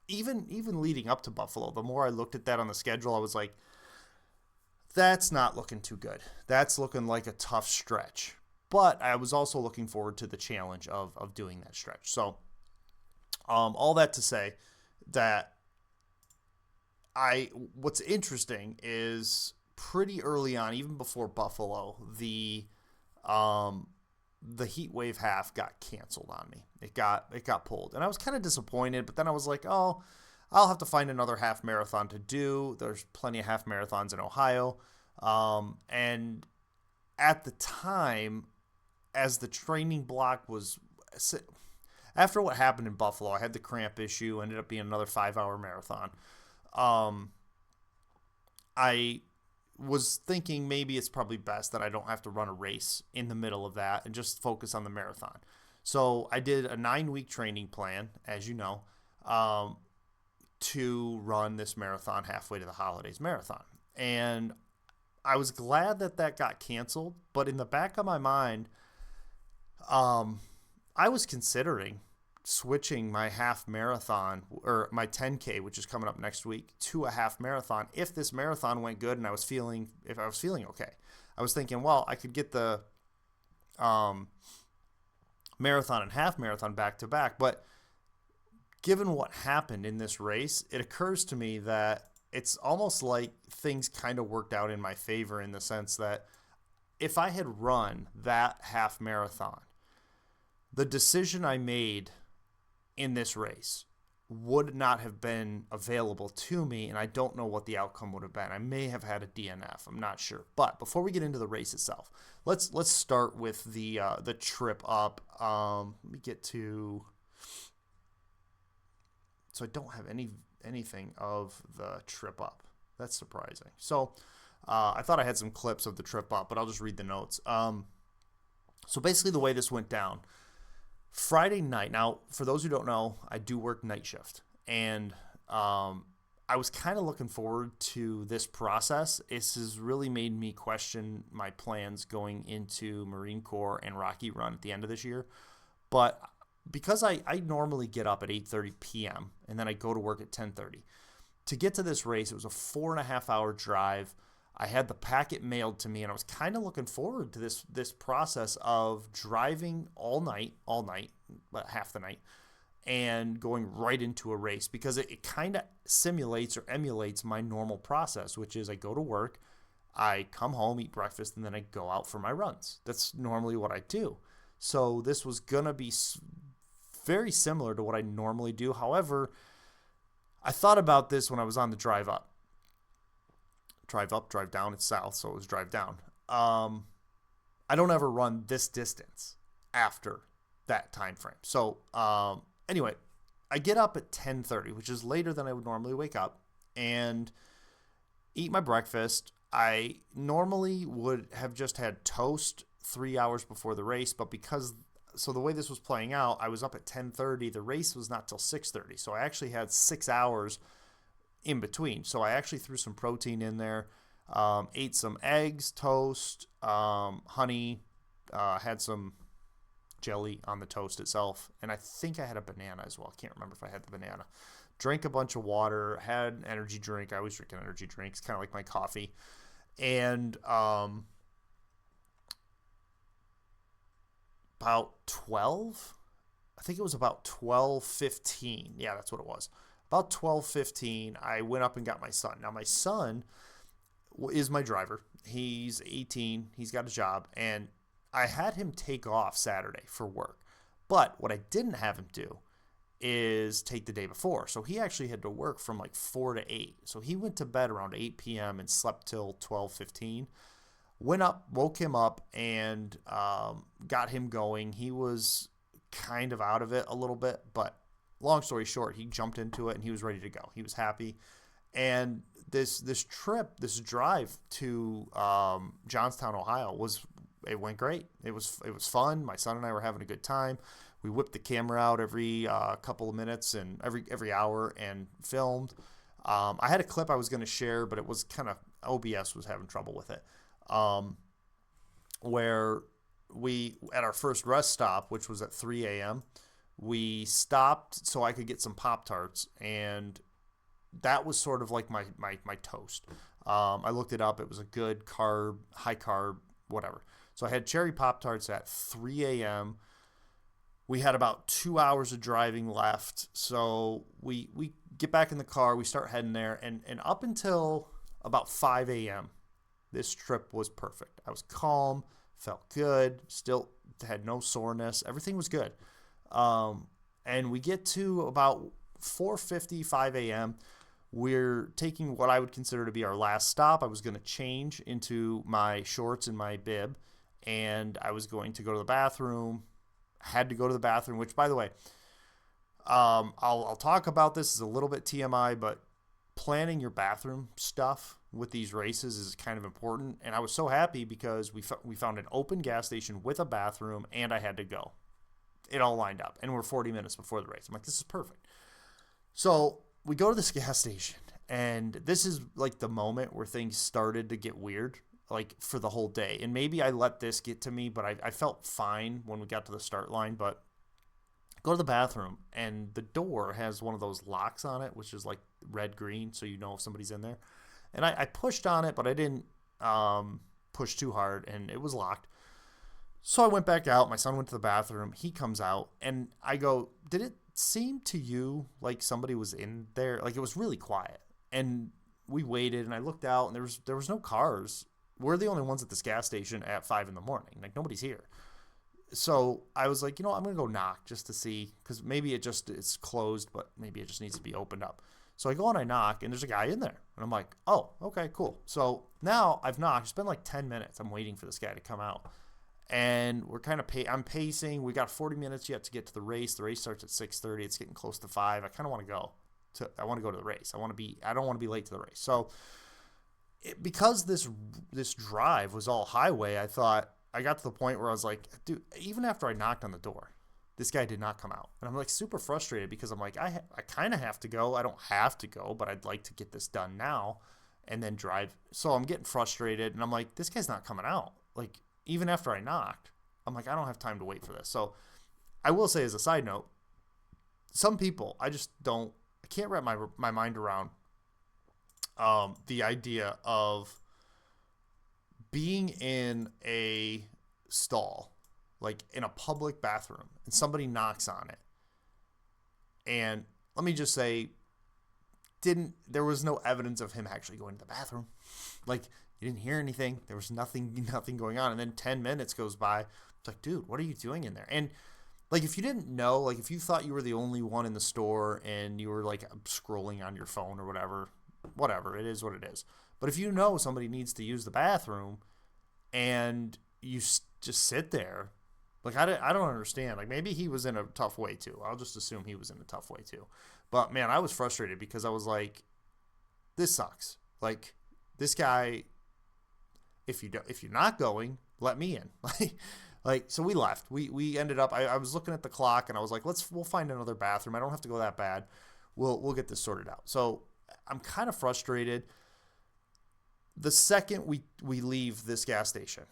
even leading up to Buffalo, the more I looked at that on the schedule, I was like, that's not looking too good. That's looking like a tough stretch. But I was also looking forward to the challenge of doing that stretch. So all that to say that what's interesting is pretty early on, even before Buffalo, the heat wave half got canceled on me. It got pulled, and I was kind of disappointed. But then I was like, oh, I'll have to find another half marathon to do. There's plenty of half marathons in Ohio. And at the time, as the training block was, after what happened in Buffalo, I had the cramp issue, ended up being another 5-hour marathon. I was thinking maybe it's probably best that I don't have to run a race in the middle of that and just focus on the marathon. So I did a 9-week training plan, as you know, to run this marathon halfway to the holidays marathon. And I was glad that got canceled, but in the back of my mind, I was considering switching my half marathon, or my 10K, which is coming up next week, to a half marathon if this marathon went good and if I was feeling okay. I was thinking, well, I could get the marathon and half marathon back to back, but given what happened in this race, it occurs to me that it's almost like things kind of worked out in my favor, in the sense that if I had run that half marathon, the decision I made in this race would not have been available to me, and I don't know what the outcome would have been. I may have had a DNF. I'm not sure. But before we get into the race itself, let's start with the trip up. Let me get to. So I don't have anything of the trip up. That's surprising. So I thought I had some clips of the trip up, but I'll just read the notes. So basically, the way this went down. Friday night. Now, for those who don't know, I do work night shift, and I was kind of looking forward to this process. This has really made me question my plans going into Marine Corps and Rocky Run at the end of this year. But because I normally get up at 8:30 p.m. and then I go to work at 10:30. To get to this race, it was a 4.5-hour drive. I had the packet mailed to me, and I was kind of looking forward to this process of driving all night, but half the night, and going right into a race, because it kind of simulates or emulates my normal process, which is I go to work, I come home, eat breakfast, and then I go out for my runs. That's normally what I do. So this was going to be very similar to what I normally do. However, I thought about this when I was on the drive up. Drive up, drive down, it's south, so it was drive down. I don't ever run this distance after that time frame. So anyway, I get up at 10:30, which is later than I would normally wake up, and eat my breakfast. I normally would have just had toast 3 hours before the race, but so the way this was playing out, I was up at 10:30. The race was not till 6:30, so I actually had 6 hours in between. So I actually threw some protein in there, ate some eggs, toast, honey, had some jelly on the toast itself, and I think I had a banana as well. I can't remember if I had the banana. Drank a bunch of water, had an energy drink. I always drink an energy drink. It's kind of like my coffee. And about 12, I think it was about 12:15. Yeah, that's what it was. About 12:15, I went up and got my son. Now, my son is my driver. He's 18. He's got a job. And I had him take off Saturday for work. But what I didn't have him do is take the day before. So he actually had to work from like 4 to 8. So he went to bed around 8 p.m. and slept till 12:15. Went up, woke him up, and got him going. He was kind of out of it a little bit, but long story short, he jumped into it and he was ready to go. He was happy. And this drive to Johnstown, Ohio it went great. It was fun. My son and I were having a good time. We whipped the camera out every couple of minutes and every hour and filmed. I had a clip I was going to share, but it was kind of OBS was having trouble with it. Where we at our first rest stop, which was at 3 a.m., we stopped so I could get some Pop-Tarts, and that was sort of like my toast. I looked it up. It was a good carb, high carb, whatever. So I had cherry Pop-Tarts at 3 a.m. We had about 2 hours of driving left. So we get back in the car. We start heading there. And up until about 5 a.m., this trip was perfect. I was calm, felt good, still had no soreness. Everything was good. And we get to about 4:55 a.m. We're taking what I would consider to be our last stop. I was going to change into my shorts and my bib, and I was going to go to the bathroom. Had to go to the bathroom, which, by the way, I'll talk about this as a little bit TMI, but planning your bathroom stuff with these races is kind of important. And I was so happy because we found an open gas station with a bathroom, and I had to go. It all lined up, and we're 40 minutes before the race. I'm like, this is perfect. So we go to this gas station, and this is like the moment where things started to get weird, like for the whole day. And maybe I let this get to me, but I felt fine when we got to the start line. But go to the bathroom, and the door has one of those locks on it, which is like red-green, so you know if somebody's in there. And I pushed on it, but I didn't push too hard, and it was locked. So I went back out. My son went to the bathroom. He comes out, and I go, did it seem to you like somebody was in there? Like, it was really quiet. And we waited, and I looked out, and there was no cars. We're the only ones at this gas station at 5 in the morning. Like, nobody's here. So I was like, I'm going to go knock just to see, because maybe it's closed, but maybe it just needs to be opened up. So I go and I knock, and there's a guy in there. And I'm like, oh, okay, cool. So now I've knocked. It's been like 10 minutes. I'm waiting for this guy to come out. And we're kind of I'm pacing. We got 40 minutes yet to get to the race. The race starts at 6:30. It's getting close to 5. I kind of want to go to the race. I don't want to be late to the race. So because this drive was all highway, I thought I got to the point where I was like, dude, even after I knocked on the door, this guy did not come out. And I'm like super frustrated because I'm like, I kind of have to go. I don't have to go, but I'd like to get this done now and then drive. So I'm getting frustrated, and I'm like, this guy's not coming out. Like, even after I knocked, I'm like, I don't have time to wait for this. So I will say, as a side note, some people, I can't wrap my mind around the idea of being in a stall, like in a public bathroom, and somebody knocks on it. And let me just say, there was no evidence of him actually going to the bathroom. Like, you didn't hear anything. There was nothing going on. And then 10 minutes goes by. It's like, dude, what are you doing in there? And like, if you didn't know, like if you thought you were the only one in the store and you were like scrolling on your phone or whatever, it is what it is. But if you know somebody needs to use the bathroom and you just sit there, like, I don't understand. Like, maybe he was in a tough way too. I'll just assume he was in a tough way too. But man, I was frustrated because I was like, this sucks. Like, this guy, if you're not going, let me in. Like, so we left. We ended up, I was looking at the clock and I was like, we'll find another bathroom. I don't have to go that bad. We'll get this sorted out. So I'm kind of frustrated. The second we leave this gas station,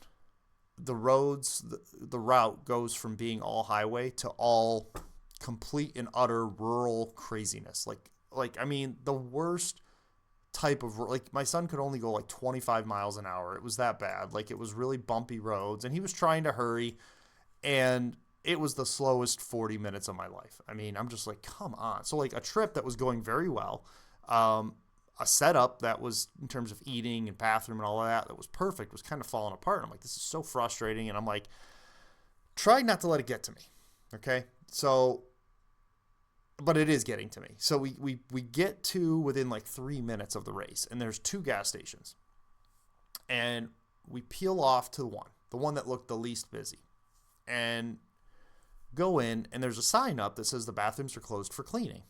the route goes from being all highway to all complete and utter rural craziness. Like, I mean, the worst type of, like, my son could only go like 25 miles an hour. It was that bad. Like, it was really bumpy roads, and he was trying to hurry, and it was the slowest 40 minutes of my life. I mean, I'm just like, come on. So, like, a trip that was going very well, a setup that was, in terms of eating and bathroom and all of that was perfect, was kind of falling apart. I'm like, this is so frustrating. And I'm like, try not to let it get to me. Okay. So, but it is getting to me. So we get to within like 3 minutes of the race, and there's 2 gas stations, and we peel off to the one that looked the least busy, and go in, and there's a sign up that says the bathrooms are closed for cleaning,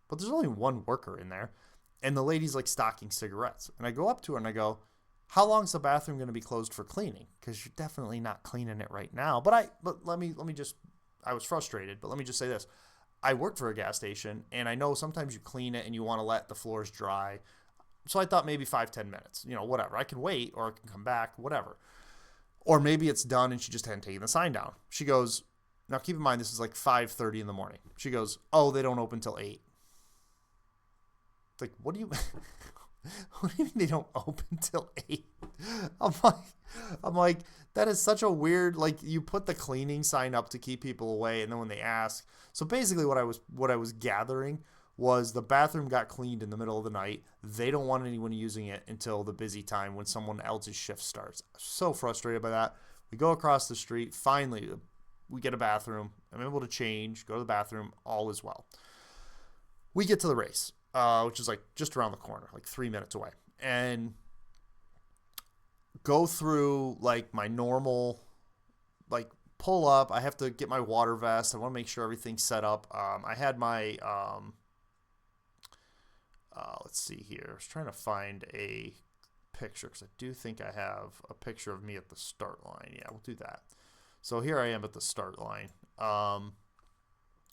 but there's only one worker in there. And the lady's like stocking cigarettes. And I go up to her and I go, how long is the bathroom going to be closed for cleaning? Because you're definitely not cleaning it right now. But let me just, I was frustrated, but let me just say this. I worked for a gas station, and I know sometimes you clean it and you want to let the floors dry. So I thought maybe 5-10 minutes, whatever. I can wait, or I can come back, whatever. Or maybe it's done and she just hadn't taken the sign down. She goes, now keep in mind, this is like 5:30 in the morning. She goes, oh, they don't open till 8. Like, what do you mean they don't open till 8? I'm like, that is such a weird, like, you put the cleaning sign up to keep people away, and then when they ask, so basically what I was gathering was the bathroom got cleaned in the middle of the night. They don't want anyone using it until the busy time when someone else's shift starts. So frustrated by that. We go across the street. Finally, we get a bathroom. I'm able to change, go to the bathroom. All is well. We get to the race, which is like just around the corner, like 3 minutes away, and go through like my normal, like, pull up. I have to get my water vest. I want to make sure everything's set up. I had my, let's see here. I was trying to find a picture because I do think I have a picture of me at the start line. Yeah, we'll do that. So here I am at the start line.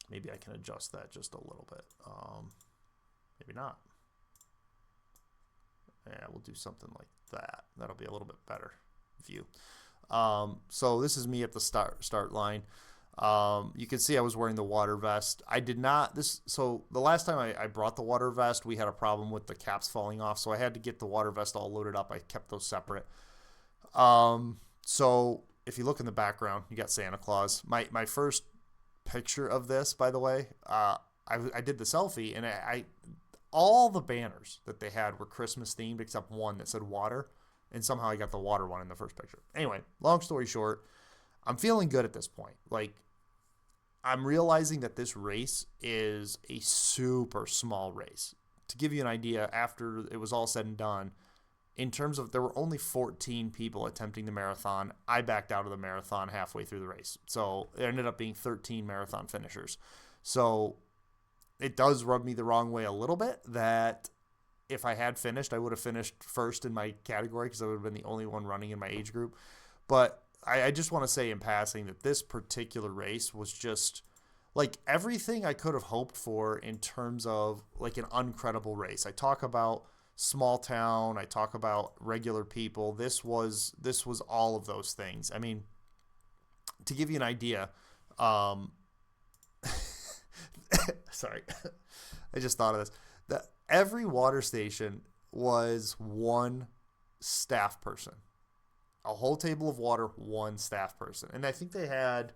Maybe I can adjust that just a little bit. Maybe not. Yeah, we'll do something like that. That'll be a little bit better view. So this is me at the start line. You can see I was wearing the water vest. I did not, so the last time I brought the water vest, we had a problem with the caps falling off. So I had to get the water vest all loaded up. I kept those separate. So if you look in the background, you got Santa Claus. My first picture of this, by the way, I did the selfie, and all the banners that they had were Christmas themed except one that said water. And somehow I got the water one in the first picture. Anyway, long story short, I'm feeling good at this point. Like, I'm realizing that this race is a super small race. To give you an idea, after it was all said and done, in terms of, there were only 14 people attempting the marathon. I backed out of the marathon halfway through the race. So it ended up being 13 marathon finishers. So it does rub me the wrong way a little bit that if I had finished, I would have finished first in my category because I would have been the only one running in my age group. But I just want to say in passing that this particular race was just like everything I could have hoped for in terms of like an Uncredible race. I talk about small town. I talk about regular people. This was all of those things. I mean, to give you an idea, sorry, I just thought of this. That every water station was one staff person. A whole table of water, one staff person. And I think they had,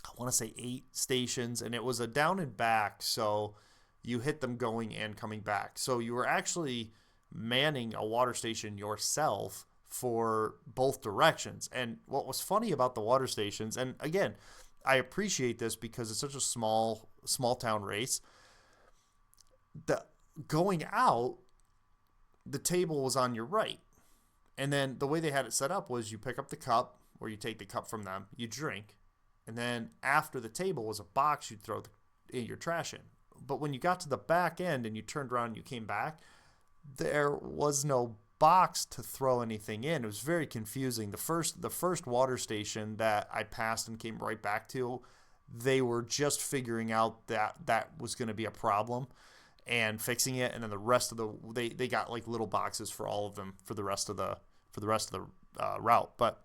I want to say 8 stations, and it was a down and back, so you hit them going and coming back. So you were actually manning a water station yourself for both directions. And what was funny about the water stations, and again, I appreciate this because it's such a small town race. Going out, the table was on your right. And then the way they had it set up was you pick up the cup, or you take the cup from them, you drink, and then after the table was a box you'd throw your trash in. But when you got to the back end and you turned around and you came back, there was no box to throw anything in. It was very confusing. The first water station that I passed and came right back to, they were just figuring out that was going to be a problem and fixing it. And then the rest of they got like little boxes for all of them for the rest of the route. But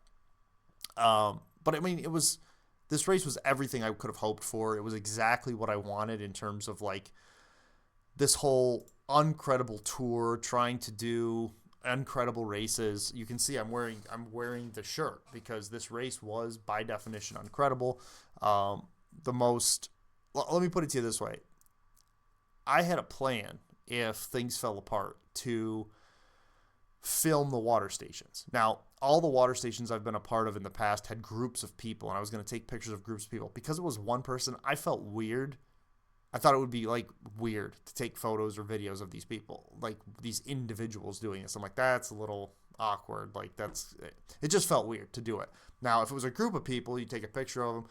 I mean, this race was everything I could have hoped for. It was exactly what I wanted in terms of like this whole Uncredible tour, trying to do Uncredible races. You can see I'm wearing the shirt because this race was by definition uncredible. Let me put it to you this way. I had a plan if things fell apart to film the water stations. Now, all the water stations I've been a part of in the past had groups of people, and I was going to take pictures of groups of people. Because it was one person, I felt weird. I thought it would be like weird to take photos or videos of these people, like these individuals doing this. I'm like, that's a little awkward. Like it just felt weird to do it. Now, if it was a group of people, you take a picture of them.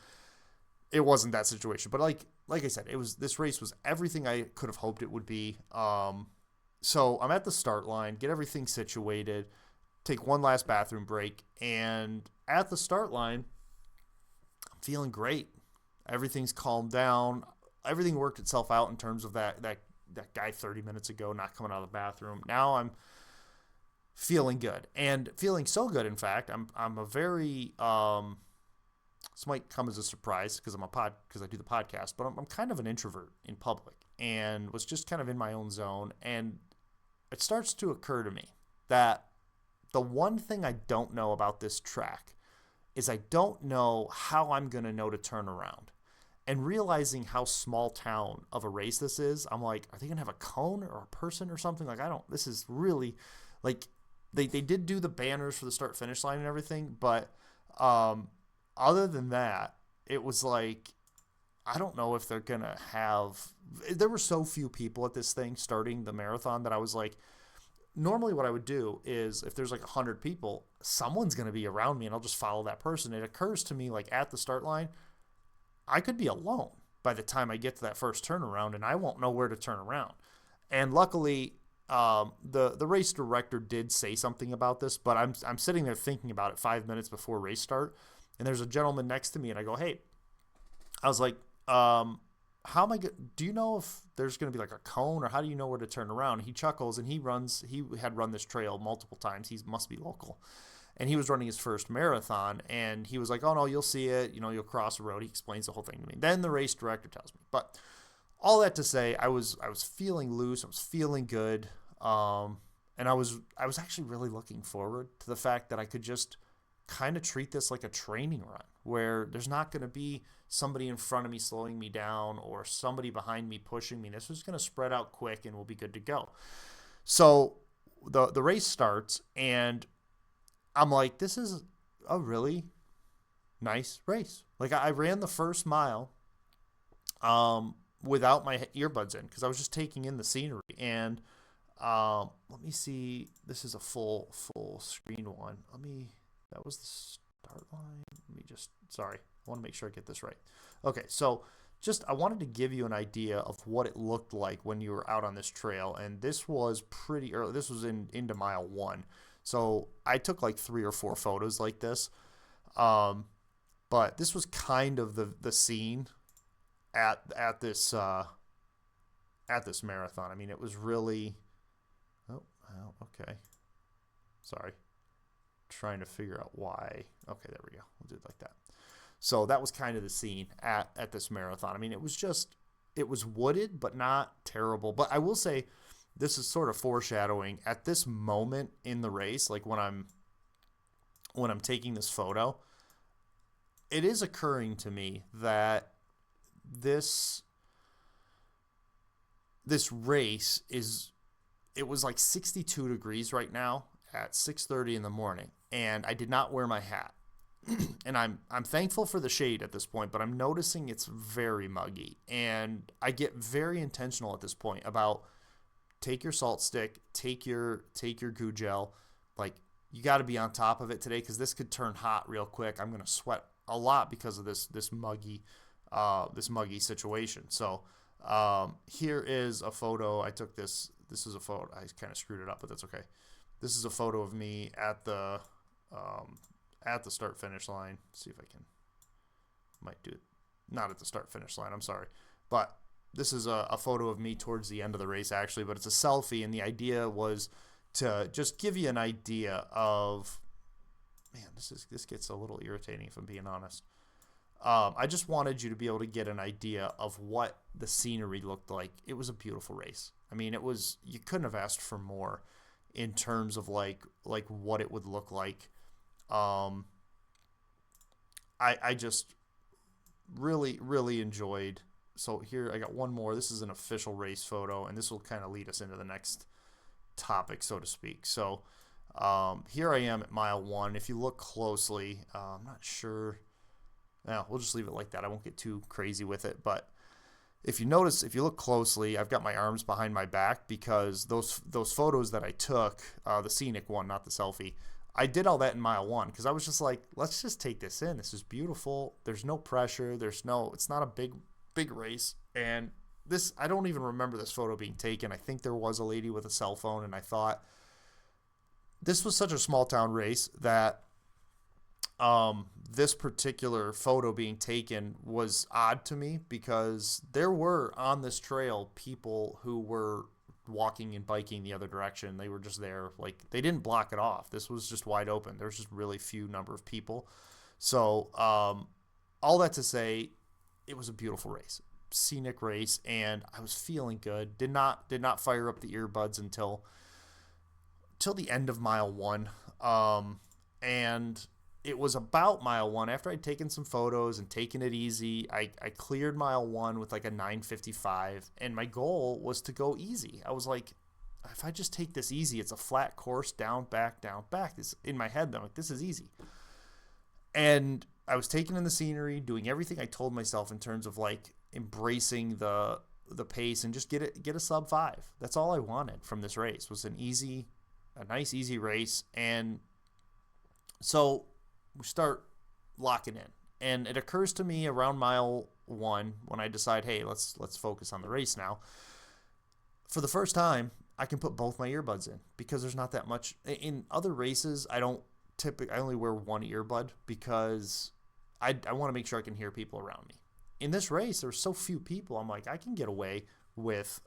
It wasn't that situation, but like I said, this race was everything I could have hoped it would be. So I'm at the start line, get everything situated, take one last bathroom break, and at the start line, I'm feeling great. Everything's calmed down. Everything worked itself out in terms of that guy 30 minutes ago not coming out of the bathroom. Now I'm feeling good, and feeling so good. In fact, I'm a very this might come as a surprise because I do the podcast, but I'm kind of an introvert in public, and was just kind of in my own zone. And it starts to occur to me that the one thing I don't know about this track is I don't know how I'm going to know to turn around. And realizing how small town of a race this is, I'm like, are they going to have a cone or a person or something? Like, this is really, like, they did do the banners for the start finish line and everything, but other than that, it was like, I don't know if they're going to have, there were so few people at this thing starting the marathon that I was like, normally what I would do is if there's like 100 people, someone's going to be around me and I'll just follow that person. It occurs to me, like, at the start line, I could be alone by the time I get to that first turnaround, and I won't know where to turn around. And luckily, the race director did say something about this, but I'm sitting there thinking about it 5 minutes before race start, and there's a gentleman next to me, and I go, hey, I was like, how am I do you know if there's going to be like a cone, or how do you know where to turn around? He chuckles, and he had run this trail multiple times. He must be local. And he was running his first marathon, and he was like, oh, no, you'll see it. You'll cross the road. He explains the whole thing to me. Then the race director tells me. But all that to say, I was feeling loose. I was feeling good. And I was actually really looking forward to the fact that I could just kind of treat this like a training run, where there's not going to be somebody in front of me slowing me down or somebody behind me pushing me. This was going to spread out quick, and we'll be good to go. So the race starts, and I'm like, this is a really nice race. Like, I ran the first mile without my earbuds in because I was just taking in the scenery. And let me see. This is a full screen one. That was the start line. Sorry. I want to make sure I get this right. Okay, so I wanted to give you an idea of what it looked like when you were out on this trail. And this was pretty early. This was into mile 1. So I took like 3 or 4 photos like this. But this was kind of the scene at this marathon. I mean, it was really, okay. Sorry. Trying to figure out why. Okay, there we go. We'll do it like that. So that was kind of the scene at this marathon. I mean, it was wooded, but not terrible. But I will say, this is sort of foreshadowing at this moment in the race, like when I'm taking this photo, it is occurring to me that this race it was like 62 degrees right now at 6:30 in the morning, and I did not wear my hat. And I'm thankful for the shade at this point, but I'm noticing it's very muggy, and I get very intentional at this point about take your salt stick, take your goo gel. Like, you got to be on top of it today because this could turn hot real quick. I'm gonna sweat a lot because of this muggy situation. So here is a photo. I took this. This is a photo. I kind of screwed it up, but that's okay. This is a photo of me at the start finish line. Let's see if I might do it. Not at the start finish line. I'm sorry, but this is a photo of me towards the end of the race, actually, but it's a selfie, and the idea was to just give you an idea of, man, this gets a little irritating if I'm being honest. I just wanted you to be able to get an idea of what the scenery looked like. It was a beautiful race. I mean, you couldn't have asked for more in terms of like what it would look like. I just really, really enjoyed. So here I got one more. This is an official race photo, and this will kind of lead us into the next topic, so to speak. So here I am at mile 1. If you look closely, I'm not sure. No, we'll just leave it like that. I won't get too crazy with it. But if you look closely, I've got my arms behind my back because those photos that I took, the scenic one, not the selfie, I did all that in mile 1 because I was just like, let's just take this in. This is beautiful. There's no pressure. It's not a big race. And I don't even remember this photo being taken. I think there was a lady with a cell phone, and I thought this was such a small town race that this particular photo being taken was odd to me because there were on this trail people who were walking and biking the other direction. They were just there. Like, they didn't block it off. This was just wide open. There was just really few number of people. So all that to say, it was a beautiful race, scenic race, and I was feeling good. Did not fire up the earbuds until the end of mile 1. And it was about mile 1, after I'd taken some photos and taken it easy, I cleared mile 1 with like a 9:55, and my goal was to go easy. I was like, if I just take this easy, it's a flat course, down, back, down, back. This in my head, I'm like, this is easy. And I was taking in the scenery, doing everything I told myself in terms of like embracing the pace and just get a sub 5. That's all I wanted from this race, was a nice easy race. And so we start locking in, and it occurs to me around mile 1 when I decide, hey, let's focus on the race now. For the first time, I can put both my earbuds in because there's not that much. In other races, I only wear one earbud because I want to make sure I can hear people around me. In this race, there's so few people. I'm like, I can get away with.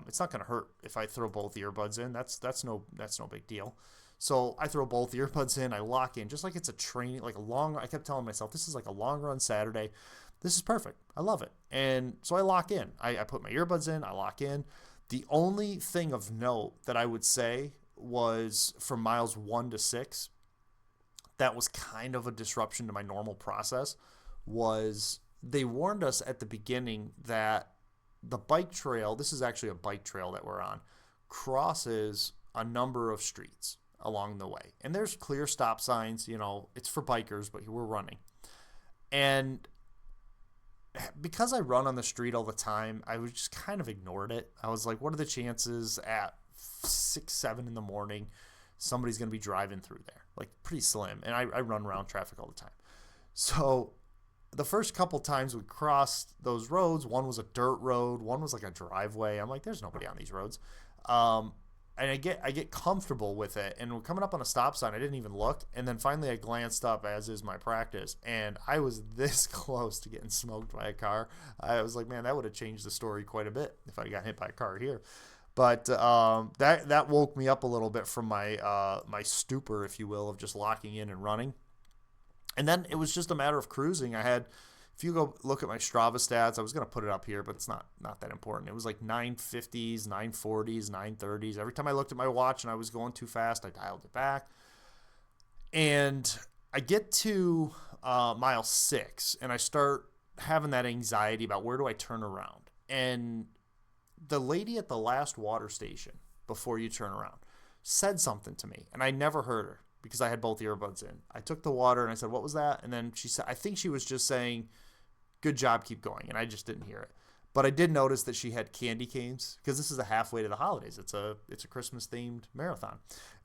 It's not going to hurt if I throw both earbuds in. That's no big deal. So I throw both earbuds in, I lock in, just like it's a training, like I kept telling myself, this is like a long run Saturday. This is perfect. I love it. And so I lock in. I put my earbuds in, I lock in. The only thing of note that I would say was from miles 1 to 6, that was kind of a disruption to my normal process, was they warned us at the beginning that the bike trail, this is actually a bike trail that we're on, crosses a number of streets along the way. And there's clear stop signs, it's for bikers, but we're running. And because I run on the street all the time, I was just kind of ignored it. I was like, what are the chances at 6, 7 in the morning somebody's going to be driving through there? Like, pretty slim. And I run around traffic all the time. So the first couple times we crossed those roads, one was a dirt road, one was like a driveway. I'm like, there's nobody on these roads. And I get comfortable with it. And we're coming up on a stop sign. I didn't even look. And then finally I glanced up, as is my practice. And I was this close to getting smoked by a car. I was like, man, that would have changed the story quite a bit if I got hit by a car here. But that woke me up a little bit from my stupor, if you will, of just locking in and running. And then it was just a matter of cruising. If you go look at my Strava stats, I was going to put it up here, but it's not that important. It was like 950s, 940s, 930s. Every time I looked at my watch and I was going too fast, I dialed it back. And I get to mile 6, and I start having that anxiety about where do I turn around. And the lady at the last water station before you turn around said something to me, and I never heard her because I had both earbuds in. I took the water and I said, what was that? And then she said, I think she was just saying, good job, keep going. And I just didn't hear it. But I did notice that she had candy canes because this is a halfway to the holidays. It's a Christmas themed marathon.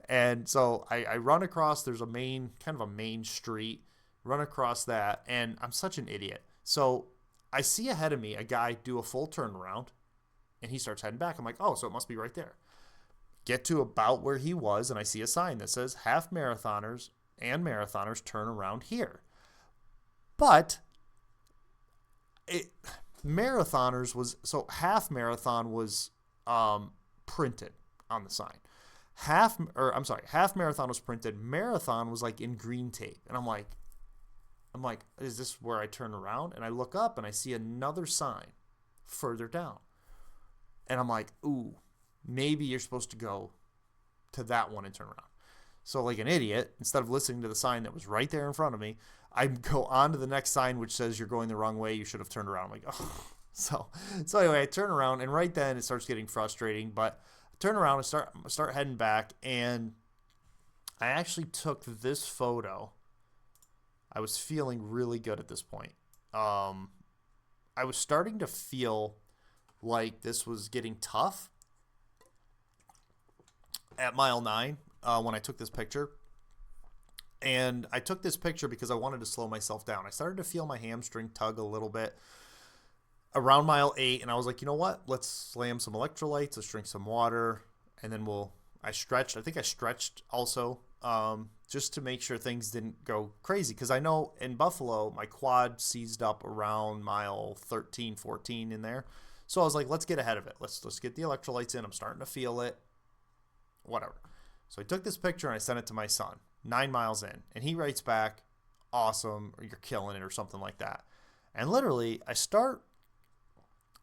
And so I run across, there's a main street, run across that, and I'm such an idiot. So I see ahead of me a guy do a full turnaround, and he starts heading back. I'm like, oh, so it must be right there. Get to about where he was, and I see a sign that says half marathoners and marathoners turn around here. But half marathon was printed on the sign. Half marathon was printed. Marathon was like in green tape. And I'm like, I'm like, is this where I turn around? And I look up and I see another sign further down. And I'm like, ooh, maybe you're supposed to go to that one and turn around. So like an idiot, instead of listening to the sign that was right there in front of me, I go on to the next sign which says you're going the wrong way. You should have turned around. I'm like, oh. So anyway, I turn around, and right then it starts getting frustrating. But I turn around and start heading back, and I actually took this photo. I was feeling really good at this point. I was starting to feel like this was getting tough at mile 9 when I took this picture. And I took this picture because I wanted to slow myself down. I started to feel my hamstring tug a little bit around mile 8, and I was like, you know what? Let's slam some electrolytes, let's drink some water, and then I stretched. I think I stretched also, just to make sure things didn't go crazy. Because I know in Buffalo, my quad seized up around mile 13, 14 in there. So I was like, let's get ahead of it. Let's get the electrolytes in. I'm starting to feel it. Whatever. So I took this picture and I sent it to my son, 9 miles in. And he writes back, awesome, or you're killing it, or something like that. And literally, I start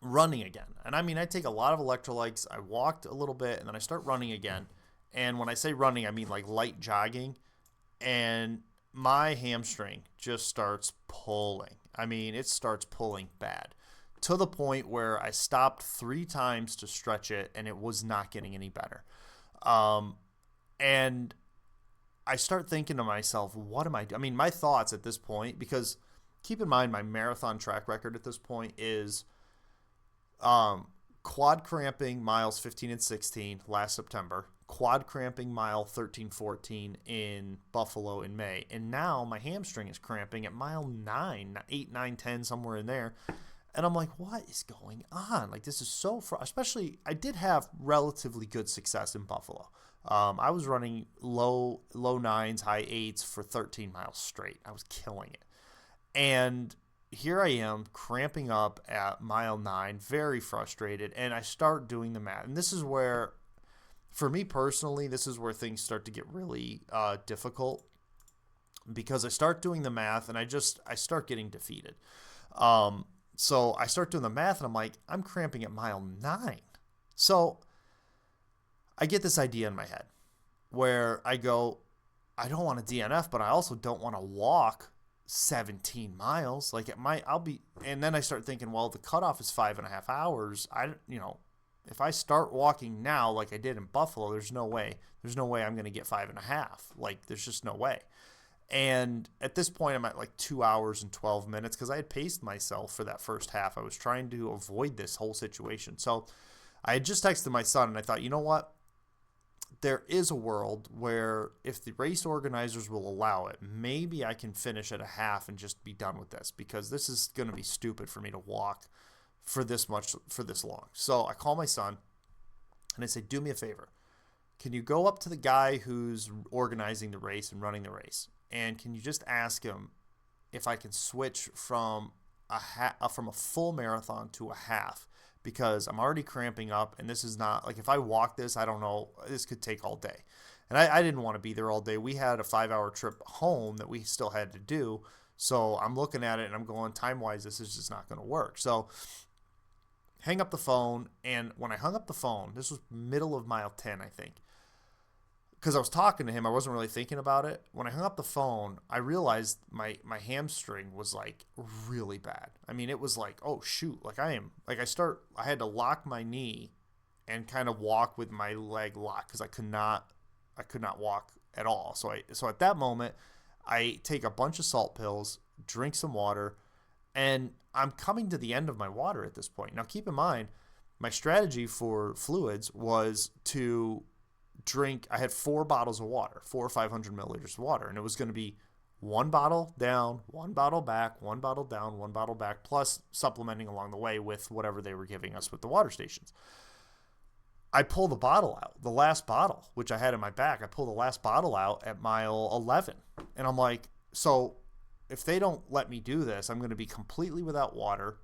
running again. And I mean, I take a lot of electrolytes. I walked a little bit, and then I start running again. And when I say running, I mean like light jogging. And my hamstring just starts pulling. I mean, it starts pulling bad, to the point where I stopped 3 times to stretch it, and it was not getting any better. And I start thinking to myself, what am I doing? I mean, my thoughts at this point, because keep in mind my marathon track record at this point is quad cramping miles 15 and 16 last September, quad cramping mile 13, 14 in Buffalo in May. And now my hamstring is cramping at mile 9, 8, 9, 10, somewhere in there. And I'm like, what is going on? Like, this is so especially, I did have relatively good success in Buffalo. I was running low 9s, high 8s for 13 miles straight. I was killing it. And here I am cramping up at mile 9, very frustrated. And I start doing the math. And this is where, for me personally, this is where things start to get really difficult, because I start doing the math and I start getting defeated. So I start doing the math, and I'm like, I'm cramping at mile 9. So I get this idea in my head where I go, I don't want to DNF, but I also don't want to walk 17 miles. Like, and then I start thinking, well, the cutoff is 5.5 hours. If I start walking now, like I did in Buffalo, there's no way I'm going to get 5.5. Like, there's just no way. And at this point, I'm at like 2 hours and 12 minutes because I had paced myself for that first half. I was trying to avoid this whole situation. So I had just texted my son, and I thought, you know what? There is a world where if the race organizers will allow it, maybe I can finish at a half and just be done with this, because this is going to be stupid for me to walk for this long. So I call my son, and I say, do me a favor. Can you go up to the guy who's organizing the race and running the race? And can you just ask him if I can switch from a full marathon to a half? Because I'm already cramping up, and this is not, like, if I walk this, I don't know, this could take all day. And I didn't want to be there all day. We had a 5-hour trip home that we still had to do. So I'm looking at it, and I'm going, time-wise, this is just not going to work. So hang up the phone, and when I hung up the phone, this was middle of mile 10, I think. Because I was talking to him, I wasn't really thinking about it. When I hung up the phone, I realized my hamstring was like really bad. I mean, it was like, oh shoot, I had to lock my knee and kind of walk with my leg locked, because I could not walk at all. So at that moment, I take a bunch of salt pills, drink some water, and I'm coming to the end of my water at this point. Now, keep in mind, my strategy for fluids was to drink. I had 4 bottles of water, 4 or 500 milliliters of water, and it was going to be 1 bottle down, 1 bottle back, 1 bottle down, 1 bottle back, plus supplementing along the way with whatever they were giving us with the water stations. I pull the bottle out, the last bottle, which I had in my back. I pull the last bottle out at mile 11, and I'm like, so if they don't let me do this, I'm going to be completely without water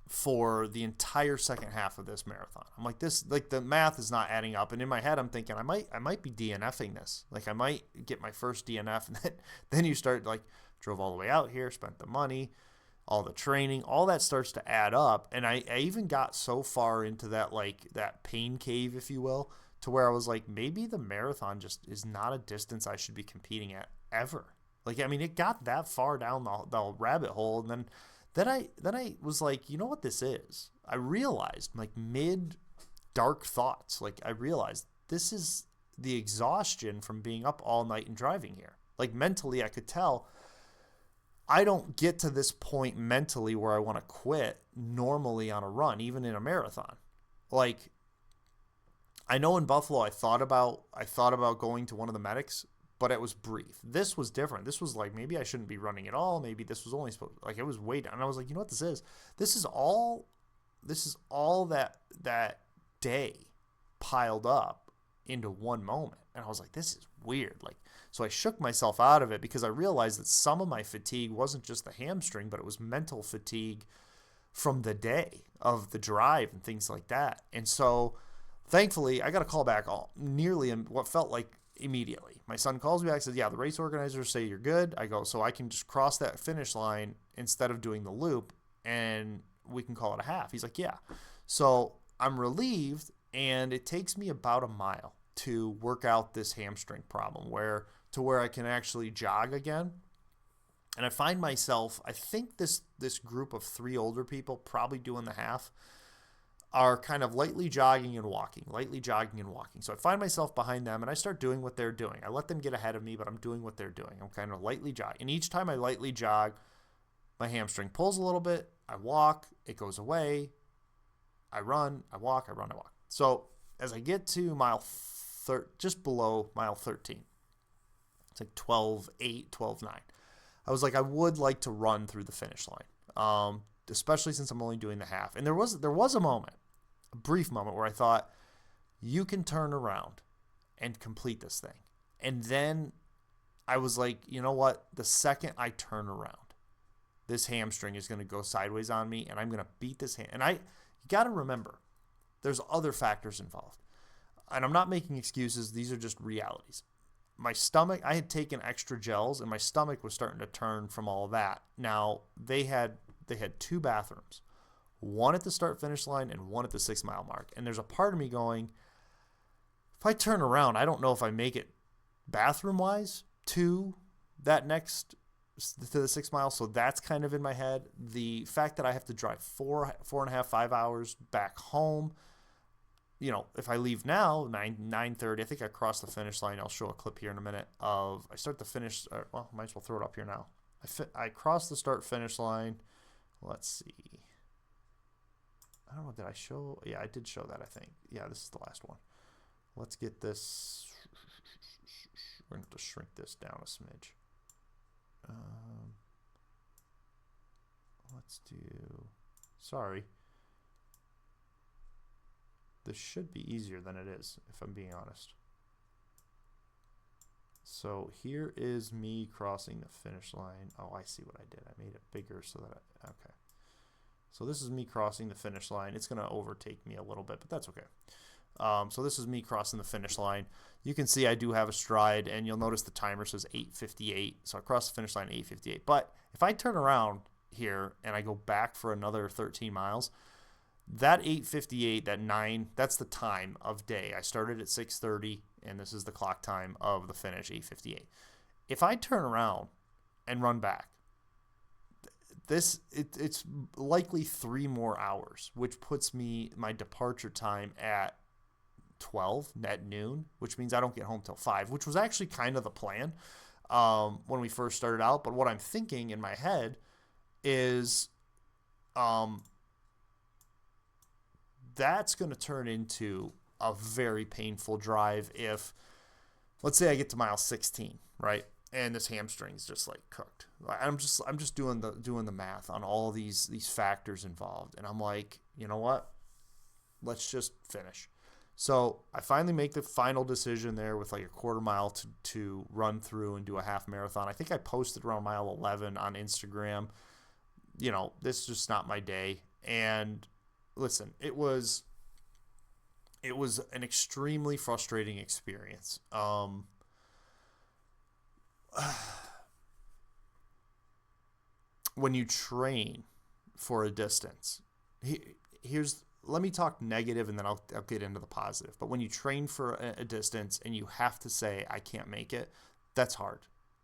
for the entire second half of this marathon. I'm like, the math is not adding up. And in my head, I'm thinking I might be DNFing this. Like, I might get my first DNF, and then you start like drove all the way out here, spent the money, all the training, all that starts to add up. And I even got so far into that, like that pain cave, if you will, to where I was like, maybe the marathon just is not a distance I should be competing at ever. Like, I mean, it got that far down the rabbit hole. And then I was like, you know what this is? I realized, like, mid dark thoughts, like I realized this is the exhaustion from being up all night and driving here. Like, mentally, I could tell I don't get to this point mentally where I want to quit normally on a run, even in a marathon. Like, I know in Buffalo I thought about going to one of the medics, but it was brief. This was different. This was like, maybe I shouldn't be running at all. Maybe this was only supposed, like, it was way down. And I was like, you know what this is? This is all that day piled up into one moment. And I was like, this is weird. Like, so I shook myself out of it because I realized that some of my fatigue wasn't just the hamstring, but it was mental fatigue from the day of the drive and things like that. And so thankfully I got a call back nearly in what felt like immediately. My son calls me back and says, yeah, the race organizers say you're good. I go, so I can just cross that finish line instead of doing the loop and we can call it a half. He's like, yeah. So I'm relieved, and it takes me about a mile to work out this hamstring problem where I can actually jog again. And I find myself, I think this group of 3 older people probably doing the half are kind of lightly jogging and walking. So I find myself behind them, and I start doing what they're doing. I let them get ahead of me, but I'm doing what they're doing. I'm kind of lightly jogging. And each time I lightly jog, my hamstring pulls a little bit. I walk, it goes away. I run, I walk, I run, I walk. So as I get to just below mile 13, it's like 12:8, 12:9. I was like, I would like to run through the finish line, especially since I'm only doing the half. And there was a brief moment where I thought, you can turn around and complete this thing. And then I was like, you know what? The second I turn around, this hamstring is going to go sideways on me, and I'm going to beat this hand. And you got to remember, there's other factors involved. And I'm not making excuses. These are just realities. My stomach, I had taken extra gels, and my stomach was starting to turn from all of that. Now, they had 2 bathrooms, one at the start-finish line and one at the 6-mile mark. And there's a part of me going, if I turn around, I don't know if I make it bathroom-wise to the 6 miles. So that's kind of in my head. The fact that I have to drive 4.5, 5 hours back home. You know, if I leave now, 9:30, I think I crossed the finish line. I'll show a clip here in a minute of, I start the finish, well, might as well throw it up here now. I crossed the start-finish line. Let's see. I don't know, did I show? Yeah, I did show that, I think. Yeah, this is the last one. Let's get this. We're going to have to shrink this down a smidge. Let's do, sorry. This should be easier than it is, if I'm being honest. So here is me crossing the finish line. Oh, I see what I did. I made it bigger so that okay. So this is me crossing the finish line. It's going to overtake me a little bit, but that's okay. So this is me crossing the finish line. You can see I do have a stride, and you'll notice the timer says 8:58. So I crossed the finish line at 8:58. But if I turn around here and I go back for another 13 miles, that 8:58, that 9, that's the time of day. I started at 6:30, and this is the clock time of the finish, 8:58. If I turn around and run back, it's likely 3 more hours, which puts my departure time at 12 at noon, which means I don't get home till 5, which was actually kind of the plan when we first started out. But what I'm thinking in my head is that's going to turn into a very painful drive if, let's say I get to mile 16, right? And this hamstring's just like cooked. I'm just doing the math on all these factors involved, and I'm like, you know what? Let's just finish. So I finally make the final decision there with like a quarter mile to run through and do a half marathon. I think I posted around mile 11 on Instagram. You know, this is just not my day. And listen, it was an extremely frustrating experience. when you train for a distance, let me talk negative and then I'll get into the positive. But when you train for a distance and you have to say, I can't make it, that's hard.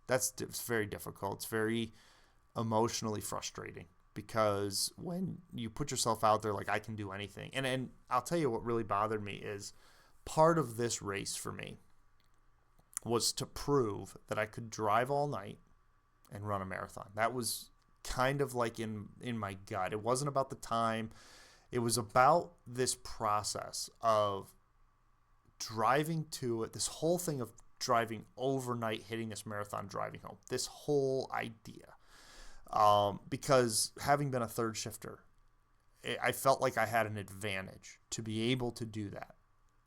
It's very difficult. It's very emotionally frustrating because when you put yourself out there like I can do anything. And I'll tell you what really bothered me is part of this race for me was to prove that I could drive all night and run a marathon. That was kind of like in my gut. It wasn't about the time. It was about this process of driving to it, this whole thing of driving overnight, hitting this marathon, driving home, this whole idea. Because having been a third shifter, I felt like I had an advantage to be able to do that,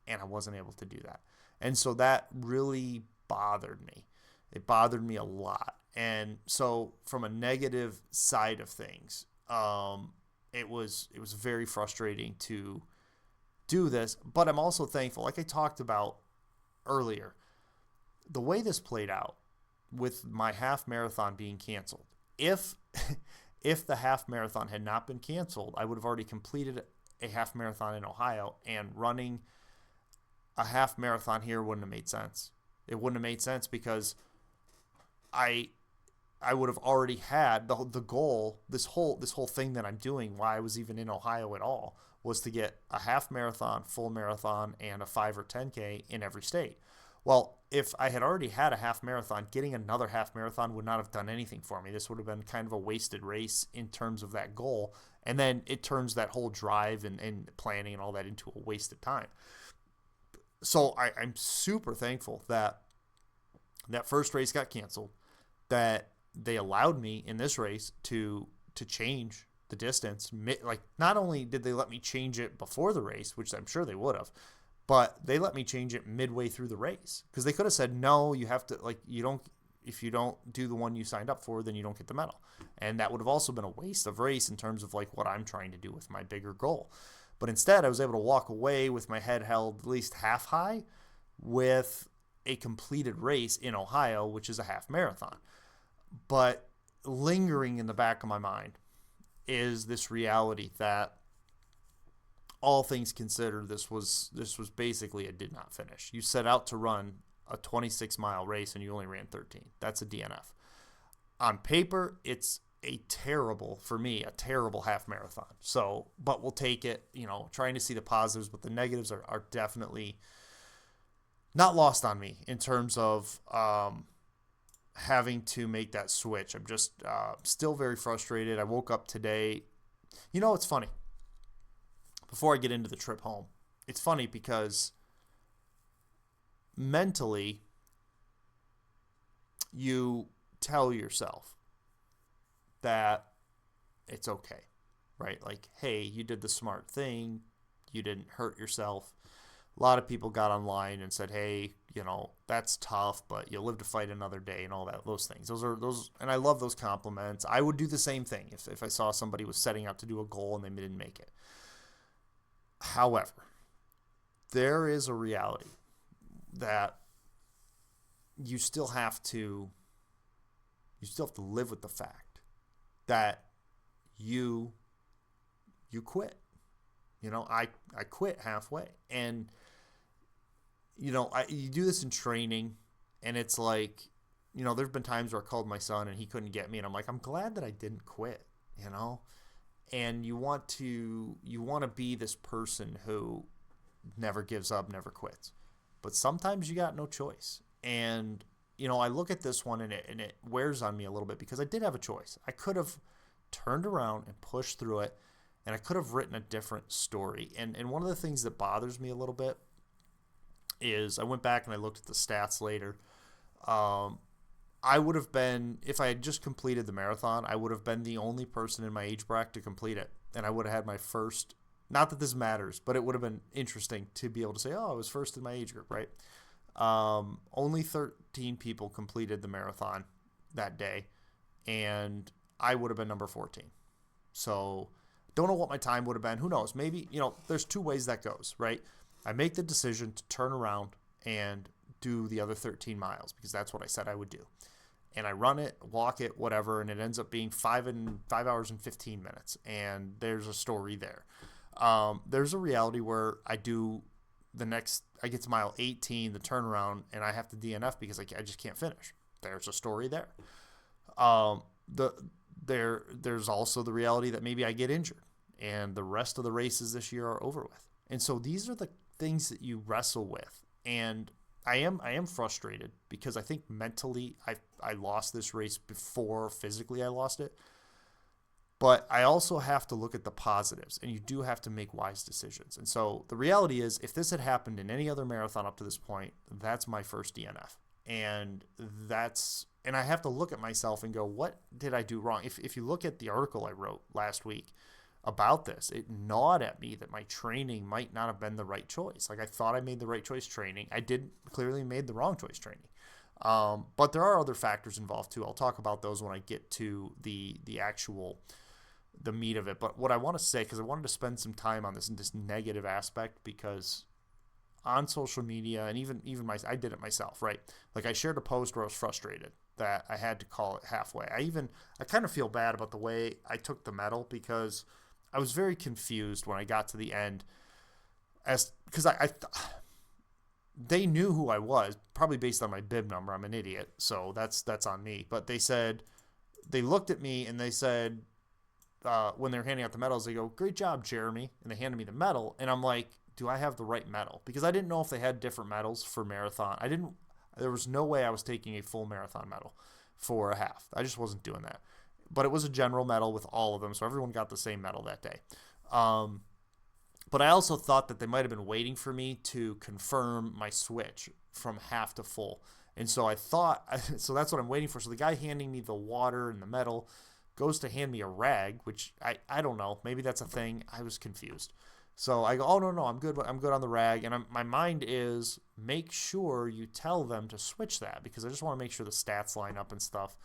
and I wasn't able to do that. And so that really bothered me. It bothered me a lot. And so from a negative side of things, it was very frustrating to do this, but I'm also thankful, like I talked about earlier, the way this played out with my half marathon being canceled. If the half marathon had not been canceled, I would have already completed a half marathon in Ohio, and running a half marathon here wouldn't have made sense. It wouldn't have made sense because I would have already had the goal. This whole thing that I'm doing, why I was even in Ohio at all, was to get a half marathon, full marathon, and a 5 or 10K in every state. Well, if I had already had a half marathon, getting another half marathon would not have done anything for me. This would have been kind of a wasted race in terms of that goal. And then it turns that whole drive and planning and all that into a wasted time. So I'm super thankful that first race got canceled, that they allowed me in this race to change the distance. Like, not only did they let me change it before the race, which I'm sure they would have, but they let me change it midway through the race, because they could have said, no, you have to, like, if you don't do the one you signed up for, then you don't get the medal. And that would have also been a waste of race in terms of like what I'm trying to do with my bigger goal. But instead, I was able to walk away with my head held at least half high with a completed race in Ohio, which is a half marathon. But lingering in the back of my mind is this reality that, all things considered, this was basically a did not finish. You set out to run a 26-mile race and you only ran 13. That's a DNF. On paper, it's a terrible half marathon. So, but we'll take it, trying to see the positives, but the negatives are definitely not lost on me in terms of having to make that switch. I'm just still very frustrated. I woke up today. It's funny. Before I get into the trip home, it's funny because mentally you tell yourself that it's okay, right? Like, hey, you did the smart thing. You didn't hurt yourself. A lot of people got online and said, hey, that's tough, but you'll live to fight another day and all that, those things. And I love those compliments. I would do the same thing if I saw somebody was setting out to do a goal and they didn't make it. However, there is a reality that you still have to live with the fact that you quit. I quit halfway, and you do this in training, and it's like, there've been times where I called my son and he couldn't get me, and I'm like, I'm glad that I didn't quit, And you want to be this person who never gives up, never quits. But sometimes you got no choice. And, I look at this one and it wears on me a little bit because I did have a choice. I could have turned around and pushed through it, and I could have written a different story. And one of the things that bothers me a little bit is I went back and I looked at the stats later. I would have been, if I had just completed the marathon, I would have been the only person in my age bracket to complete it. And I would have had my first, not that this matters, but it would have been interesting to be able to say, oh, I was first in my age group, right? Only 13 people completed the marathon that day, and I would have been number 14. So don't know what my time would have been. Who knows? Maybe, there's two ways that goes, right? I make the decision to turn around and do the other 13 miles because that's what I said I would do. and I run it, walk it, whatever, and it ends up being 5 hours and 15 minutes. And there's a story there. There's a reality where I get to mile 18, the turnaround, and I have to DNF because I just can't finish. There's a story there. There's also the reality that maybe I get injured and the rest of the races this year are over with. And so these are the things that you wrestle with. And I am frustrated because I think mentally I lost this race before physically I lost it. But I also have to look at the positives, and you do have to make wise decisions. And so the reality is, if this had happened in any other marathon up to this point, that's my first DNF. And I have to look at myself and go, what did I do wrong? If you look at the article I wrote last week about this, it gnawed at me that my training might not have been the right choice. Like, I thought I made the right choice training. I did clearly made the wrong choice training. But there are other factors involved too. I'll talk about those when I get to the meat of it. But what I want to say, because I wanted to spend some time on this negative aspect, because on social media, and even I did it myself, right? Like, I shared a post where I was frustrated that I had to call it halfway. I kind of feel bad about the way I took the medal, because I was very confused when I got to the end, because they knew who I was, probably based on my bib number. I'm an idiot, so that's on me. But they looked at me and they said, when they're handing out the medals, they go, "Great job, Jeremy," and they handed me the medal, and I'm like, do I have the right medal? Because I didn't know if they had different medals for marathon. There was no way I was taking a full marathon medal for a half. I just wasn't doing that. But it was a general medal with all of them, so everyone got the same medal that day. But I also thought that they might have been waiting for me to confirm my switch from half to full. And so so that's what I'm waiting for. So the guy handing me the water and the medal goes to hand me a rag, which I don't know. Maybe that's a thing. I was confused. So I go, "Oh, no, I'm good. I'm good on the rag." And my mind is, make sure you tell them to switch that, because I just want to make sure the stats line up and stuff.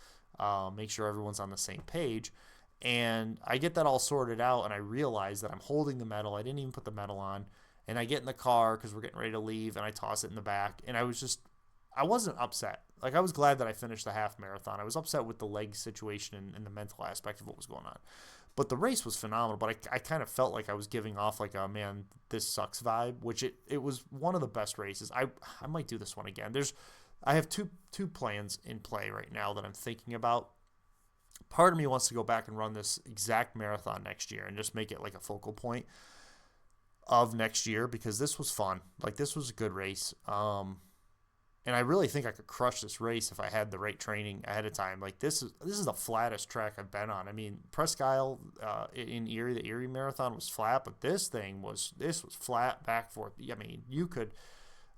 Make sure everyone's on the same page. And I get that all sorted out, and I realize that I'm holding the medal. I didn't even put the medal on. And I get in the car because we're getting ready to leave, and I toss it in the back. And I wasn't upset. Like, I was glad that I finished the half marathon. I was upset with the leg situation and the mental aspect of what was going on. But the race was phenomenal. But I kind of felt like I was giving off like a, man, this sucks vibe, which it was one of the best races. I might do this one again. I have two plans in play right now that I'm thinking about. Part of me wants to go back and run this exact marathon next year and just make it like a focal point of next year, because this was fun. Like, this was a good race. And I really think I could crush this race if I had the right training ahead of time. Like, this is the flattest track I've been on. I mean, Presque Isle in Erie, the Erie Marathon was flat, but this was flat, back, forth. I mean,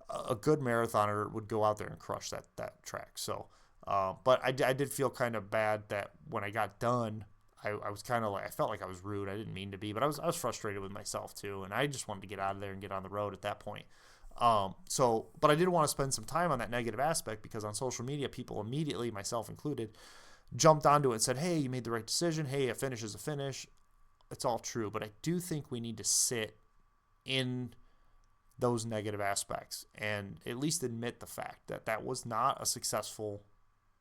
a good marathoner would go out there and crush that track. So, but I did feel kind of bad that when I got done, I was kind of like, I felt like I was rude. I didn't mean to be, but I was frustrated with myself too, and I just wanted to get out of there and get on the road at that point. But I did want to spend some time on that negative aspect, because on social media, people immediately, myself included, jumped onto it and said, "Hey, you made the right decision. Hey, a finish is a finish." It's all true, but I do think we need to sit in those negative aspects and at least admit the fact that that was not a successful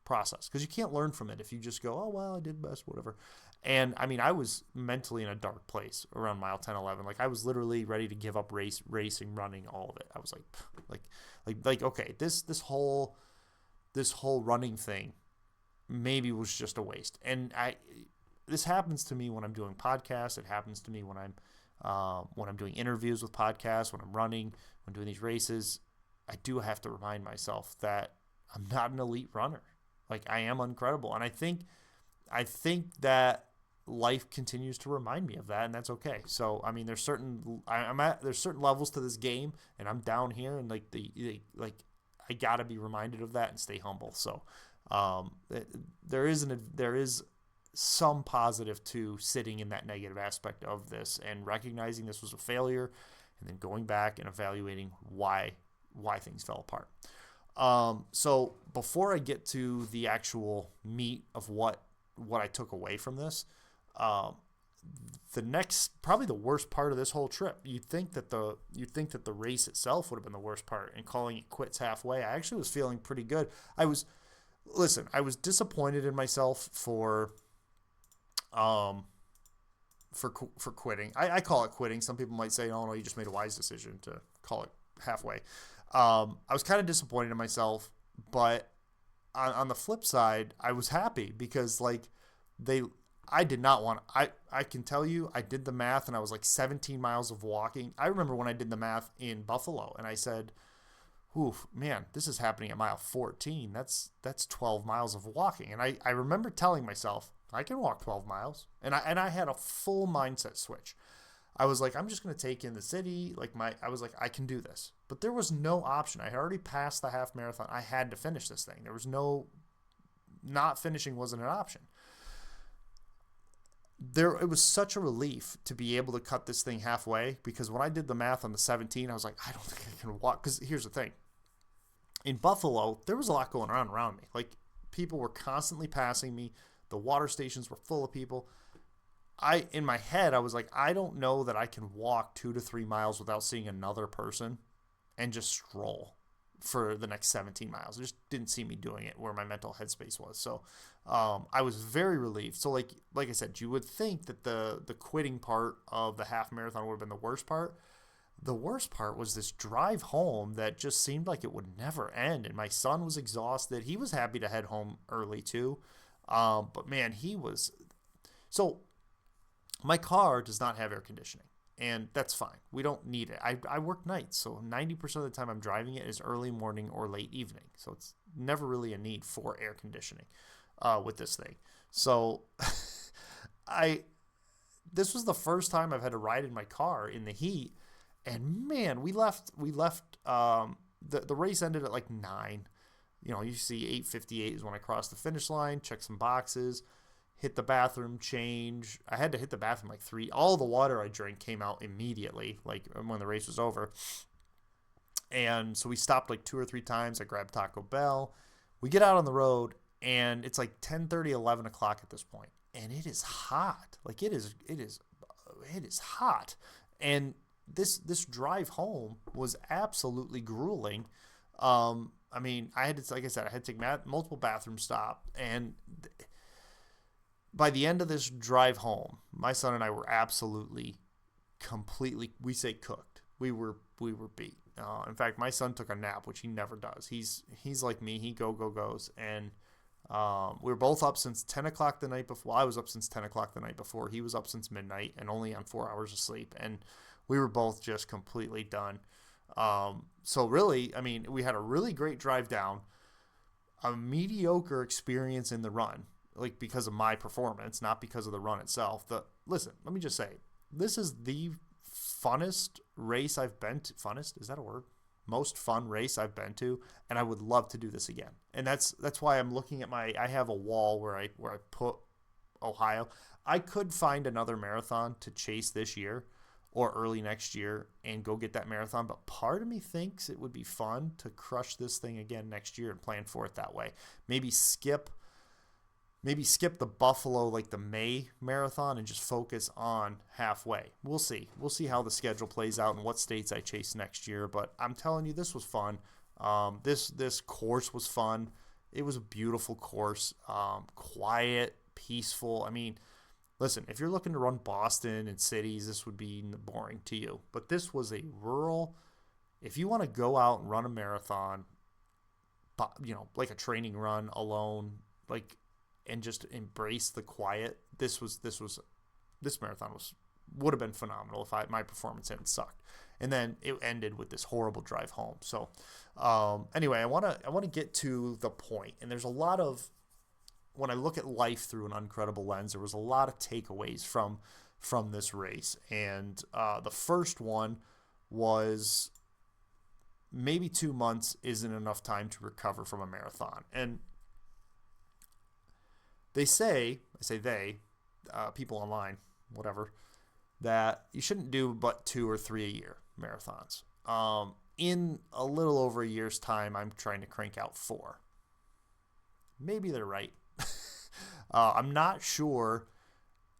process, because you can't learn from it if you just go, "Oh, well, I did best, whatever." And I mean, I was mentally in a dark place around mile 10, 11. Like, I was literally ready to give up racing, running, all of it. I was like, okay, this whole running thing maybe was just a waste. And this happens to me when I'm doing podcasts. It happens to me when I'm doing interviews with podcasts, when I'm running, when I'm doing these races. I do have to remind myself that I'm not an elite runner. Like, I am Uncredible. And I think that life continues to remind me of that, and that's okay. So, I mean, there's certain levels to this game, and I'm down here, and I gotta be reminded of that and stay humble. So, there is some positive to sitting in that negative aspect of this and recognizing this was a failure, and then going back and evaluating why things fell apart. So before I get to the actual meat of what I took away from this, probably the worst part of this whole trip, you'd think that the race itself would have been the worst part, and calling it quits halfway. I actually was feeling pretty good. listen, I was disappointed in myself um, for quitting. I call it quitting. Some people might say, oh no, you just made a wise decision to call it halfway. I was kind of disappointed in myself, but on the flip side, I was happy because I did not want, I can tell you, I did the math and I was like 17 miles of walking. I remember when I did the math in Buffalo and I said, oof, man, this is happening at mile 14. That's 12 miles of walking. And I remember telling myself, I can walk 12 miles. And I had a full mindset switch. I was like, I'm just going to take in the city. I was like, I can do this. But there was no option. I had already passed the half marathon. I had to finish this thing. There was not finishing wasn't an option. It was such a relief to be able to cut this thing halfway, because when I did the math on the 17, I was like, I don't think I can walk. Because here's the thing. In Buffalo, there was a lot going on around me. Like, people were constantly passing me. The water stations were full of people. In my head, I was like, I don't know that I can walk 2 to 3 miles without seeing another person and just stroll for the next 17 miles. I just didn't see me doing it where my mental headspace was. So I was very relieved. So like I said, you would think that the quitting part of the half marathon would have been the worst part. The worst part was this drive home that just seemed like it would never end. And my son was exhausted. He was happy to head home early too. But man, he was... So my car does not have air conditioning, and that's fine. We don't need it. I work nights, so 90% of the time I'm driving it is early morning or late evening. So it's never really a need for air conditioning with this thing. So this was the first time I've had to ride in my car in the heat, and man, we left the race ended at like 9. You see 8:58 is when I crossed the finish line, checked some boxes, hit the bathroom, change. I had to hit the bathroom like 3. All the water I drank came out immediately, like when the race was over. And so we stopped like 2 or 3 times. I grabbed Taco Bell. We get out on the road, and it's like 10:30, 11 o'clock at this point. And it is hot. Like it is hot. And this drive home was absolutely grueling. I mean, I had to, like I said, I had to take multiple bathroom stops, and by the end of this drive home, my son and I were absolutely, completely, we say cooked. We were beat. In fact, my son took a nap, which he never does. He's like me. He goes. And we were both up since 10 o'clock the night before. Well, I was up since 10 o'clock the night before. He was up since midnight and only on 4 hours of sleep. And we were both just completely done. So really, I mean, we had a really great drive down, a mediocre experience in the run, like because of my performance, not because of the run itself. Listen, let me just say, this is the funnest race I've been to. Funnest? Is that a word? Most fun race I've been to, and I would love to do this again. And that's why I'm looking at I have a wall where I put Ohio. I could find another marathon to chase this year or early next year and go get that marathon. But part of me thinks it would be fun to crush this thing again next year and plan for it that way. Maybe skip the Buffalo, like the May marathon, and just focus on halfway. We'll see. We'll see how the schedule plays out and what states I chase next year. But I'm telling you, this was fun. This course was fun. It was a beautiful course, quiet, peaceful. I mean, listen, if you're looking to run Boston and cities, this would be boring to you. But this was a rural. If you want to go out and run a marathon, like a training run alone, and just embrace the quiet, this marathon would have been phenomenal if my performance hadn't sucked. And then it ended with this horrible drive home. So anyway, I want to get to the point. And there's a lot of, when I look at life through an Uncredible lens, there was a lot of takeaways from this race. And the first one was maybe 2 months isn't enough time to recover from a marathon. And they say, people online, whatever, that you shouldn't do but 2 or 3 a year marathons. In a little over a year's time, I'm trying to crank out 4. Maybe they're right. I'm not sure.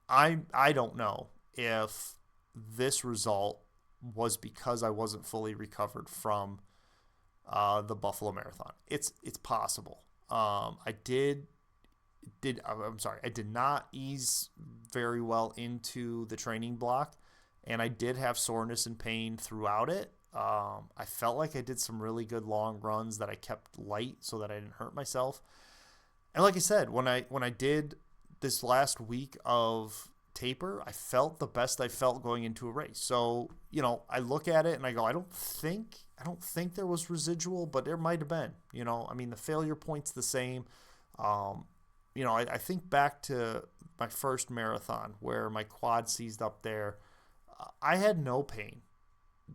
I don't know if this result was because I wasn't fully recovered from the Buffalo Marathon. It's possible. I did not ease very well into the training block, and I did have soreness and pain throughout it. I felt like I did some really good long runs that I kept light so that I didn't hurt myself. And like I said, when I did this last week of taper, I felt the best I felt going into a race. So, I look at it and I go, I don't think there was residual, but there might have been. I mean, the failure point's the same. I think back to my first marathon where my quad seized up there. I had no pain,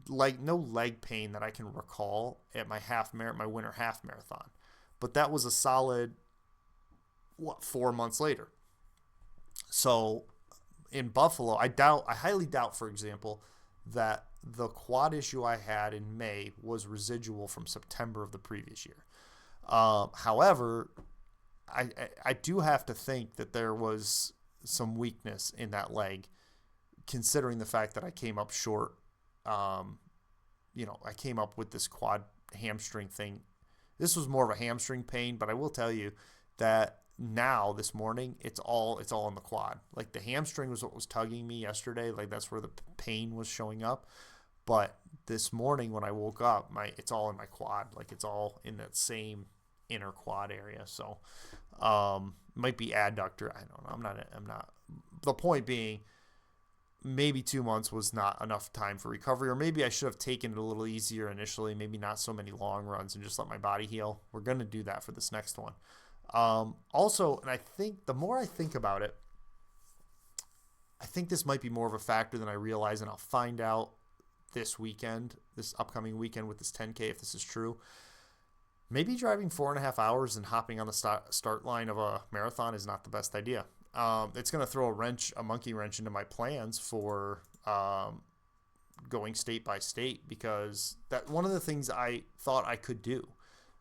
like no leg pain that I can recall at my winter half marathon. But that was a solid 4 months later. So in Buffalo, I highly doubt, for example, that the quad issue I had in May was residual from September of the previous year. However, I do have to think that there was some weakness in that leg, considering the fact that I came up short. I came up with this quad hamstring thing. This was more of a hamstring pain, but I will tell you that now this morning it's all in the quad. Like the hamstring was what was tugging me yesterday. Like that's where the pain was showing up. But this morning when I woke up, it's all in my quad. Like it's all in that same inner quad area. So might be adductor. I don't know. I'm not. The point being, maybe 2 months was not enough time for recovery, or maybe I should have taken it a little easier initially. Maybe not so many long runs and just let my body heal. We're going to do that for this next one. Also, and I think the more I think about it, I think this might be more of a factor than I realize, and I'll find out this upcoming weekend with this 10K, if this is true. Maybe driving 4.5 hours and hopping on the start line of a marathon is not the best idea. It's going to throw a monkey wrench into my plans for going state by state, because that one of the things I thought I could do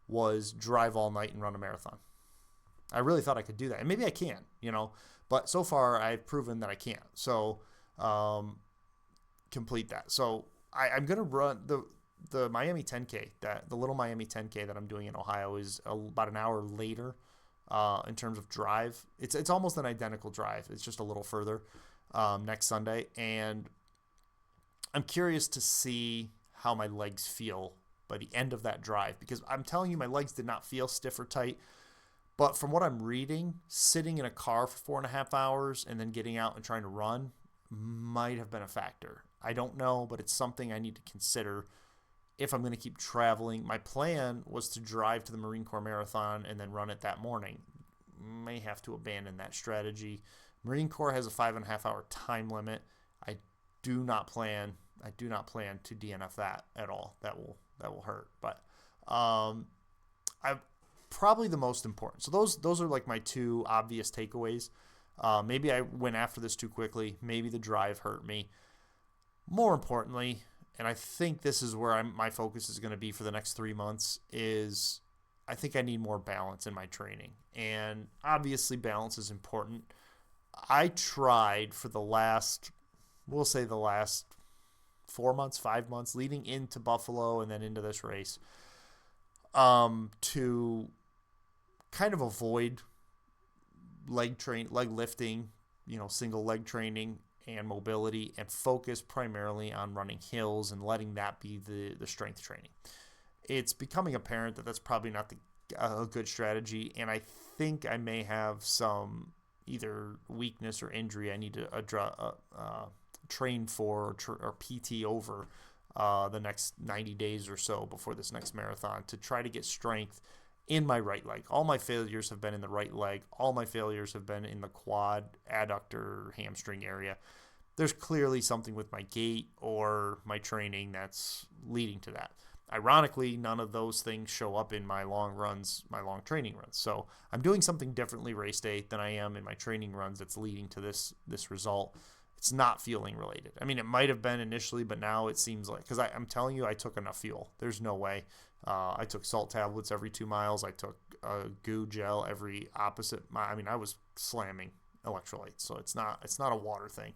was drive all night and run a marathon. I really thought I could do that. And maybe I can, but so far I've proven that I can't. So complete that. So I'm going to run the Miami 10K, the little Miami 10K that I'm doing in Ohio is about an hour later in terms of drive. It's almost an identical drive. It's just a little further next Sunday. And I'm curious to see how my legs feel by the end of that drive, because I'm telling you, my legs did not feel stiff or tight. But from what I'm reading, sitting in a car for 4.5 hours and then getting out and trying to run might have been a factor. I don't know, but it's something I need to consider if I'm going to keep traveling. My plan was to drive to the Marine Corps Marathon and then run it that morning. May have to abandon that strategy. Marine Corps has a 5.5 hour time limit. I do not plan to DNF that at all. That will hurt. But I've probably the most important. So those are like my two obvious takeaways. Maybe I went after this too quickly. Maybe the drive hurt me. More importantly, and I think this is where my focus is going to be for the next 3 months, is I think I need more balance in my training. And obviously balance is important. I tried for the last 4 months, 5 months leading into Buffalo and then into this race, to kind of avoid leg lifting, single leg training and mobility, and focus primarily on running hills and letting that be the strength training. It's becoming apparent that that's probably not a good strategy, and I think I may have some either weakness or injury I need to train for or PT over the next 90 days or so before this next marathon, to try to get strength in my right leg. All my failures have been in the right leg. All my failures have been in the quad, adductor, hamstring area. There's clearly something with my gait or my training that's leading to that. Ironically, none of those things show up in my long training runs. So I'm doing something differently race day than I am in my training runs that's leading to this result. It's not fueling related. I mean, it might have been initially, but now it seems like, because I'm telling you, I took enough fuel. There's no way. I took salt tablets every 2 miles. I took goo gel every opposite mile. I mean, I was slamming electrolytes, so it's not a water thing.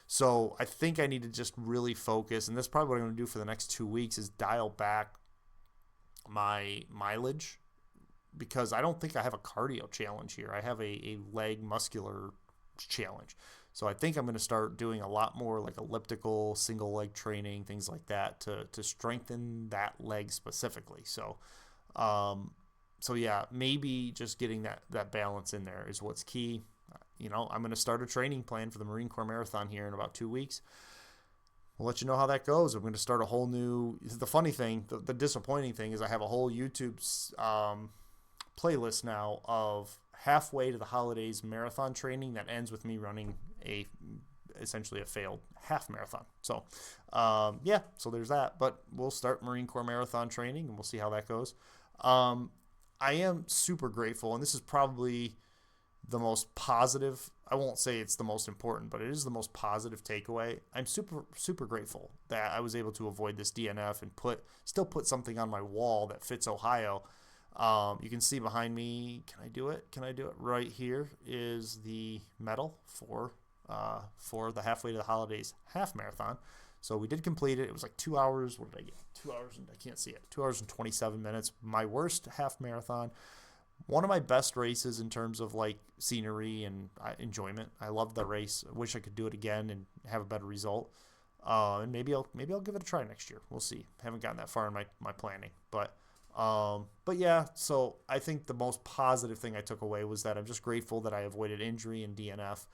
So I think I need to just really focus, and that's probably what I'm going to do for the next 2 weeks, is dial back my mileage because I don't think I have a cardio challenge here. I have a leg muscular challenge. So I think I'm going to start doing a lot more like elliptical, single leg training, things like that to strengthen that leg specifically. So yeah, maybe just getting that balance in there is what's key. I'm going to start a training plan for the Marine Corps Marathon here in about 2 weeks. We'll let you know how that goes. I'm going to start a whole new. The funny thing, the disappointing thing is I have a whole YouTube playlist now of halfway to the holidays marathon training that ends with me running essentially a failed half marathon. So so there's that. But we'll start Marine Corps Marathon training and we'll see how that goes. I am super grateful, and this is probably the most positive. I won't say it's the most important, but it is the most positive takeaway. I'm super, super grateful that I was able to avoid this DNF and still put something on my wall that fits Ohio. You can see behind me. Can I do it? Right here is the medal for the halfway to the holidays half marathon. So we did complete it. It was like 2 hours. What did I get? 2 hours and I can't see it. 2 hours and 27 minutes. My worst half marathon. One of my best races in terms of like scenery and enjoyment. I loved the race. I wish I could do it again and have a better result. And maybe I'll give it a try next year. We'll see. Haven't gotten that far in my planning, but yeah. So I think the most positive thing I took away was that I'm just grateful that I avoided injury and DNF,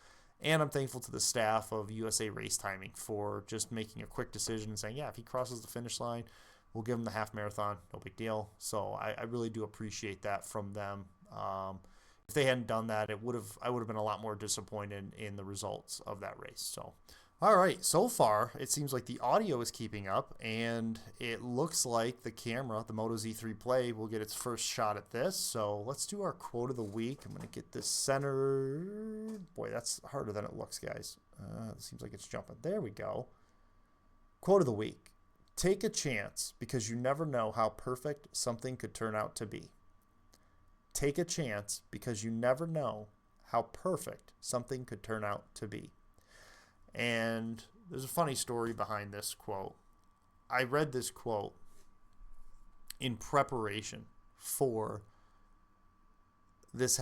and I'm thankful to the staff of USA Race Timing for just making a quick decision and saying, yeah, if he crosses the finish line, we'll give him the half marathon. No big deal. So I really do appreciate that from them. If they hadn't done that, I would have been a lot more disappointed in the results of that race. So, all right. So far, it seems like the audio is keeping up, and it looks like the camera, the Moto Z3 Play, will get its first shot at this. So let's do our quote of the week. I'm going to get this centered. Boy, that's harder than it looks, guys. It seems like it's jumping. There we go. Quote of the week. Take a chance because you never know how perfect something could turn out to be. Take a chance because you never know how perfect something could turn out to be. And there's a funny story behind this quote. I read this quote in preparation for this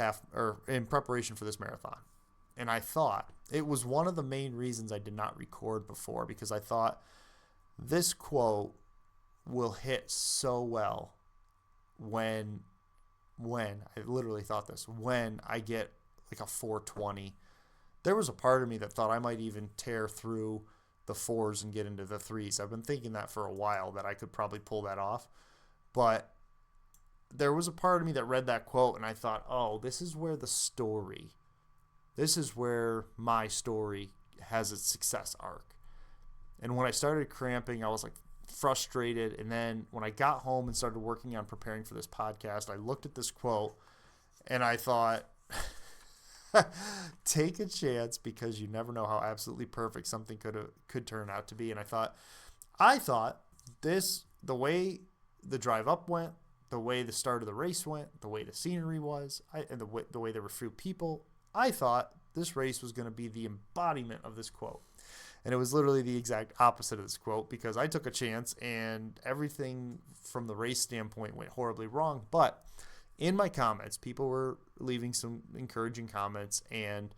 marathon. And I thought it was one of the main reasons I did not record before, because I thought this quote will hit so well when I literally thought this, when I get like a 420. There was a part of me that thought I might even tear through the 4s and get into the 3s. I've been thinking that for a while, that I could probably pull that off. But there was a part of me that read that quote and I thought, oh, this is where my story has its success arc. And when I started cramping, I was like frustrated. And then when I got home and started working on preparing for this podcast, I looked at this quote and I thought, take a chance because you never know how absolutely perfect something could turn out to be. And I thought this, the way the drive up went, the way the start of the race went, the way the scenery was, and the way there were few people, I thought this race was going to be the embodiment of this quote. And it was literally the exact opposite of this quote, because I took a chance and everything from the race standpoint went horribly wrong. But in my comments, people were leaving some encouraging comments, and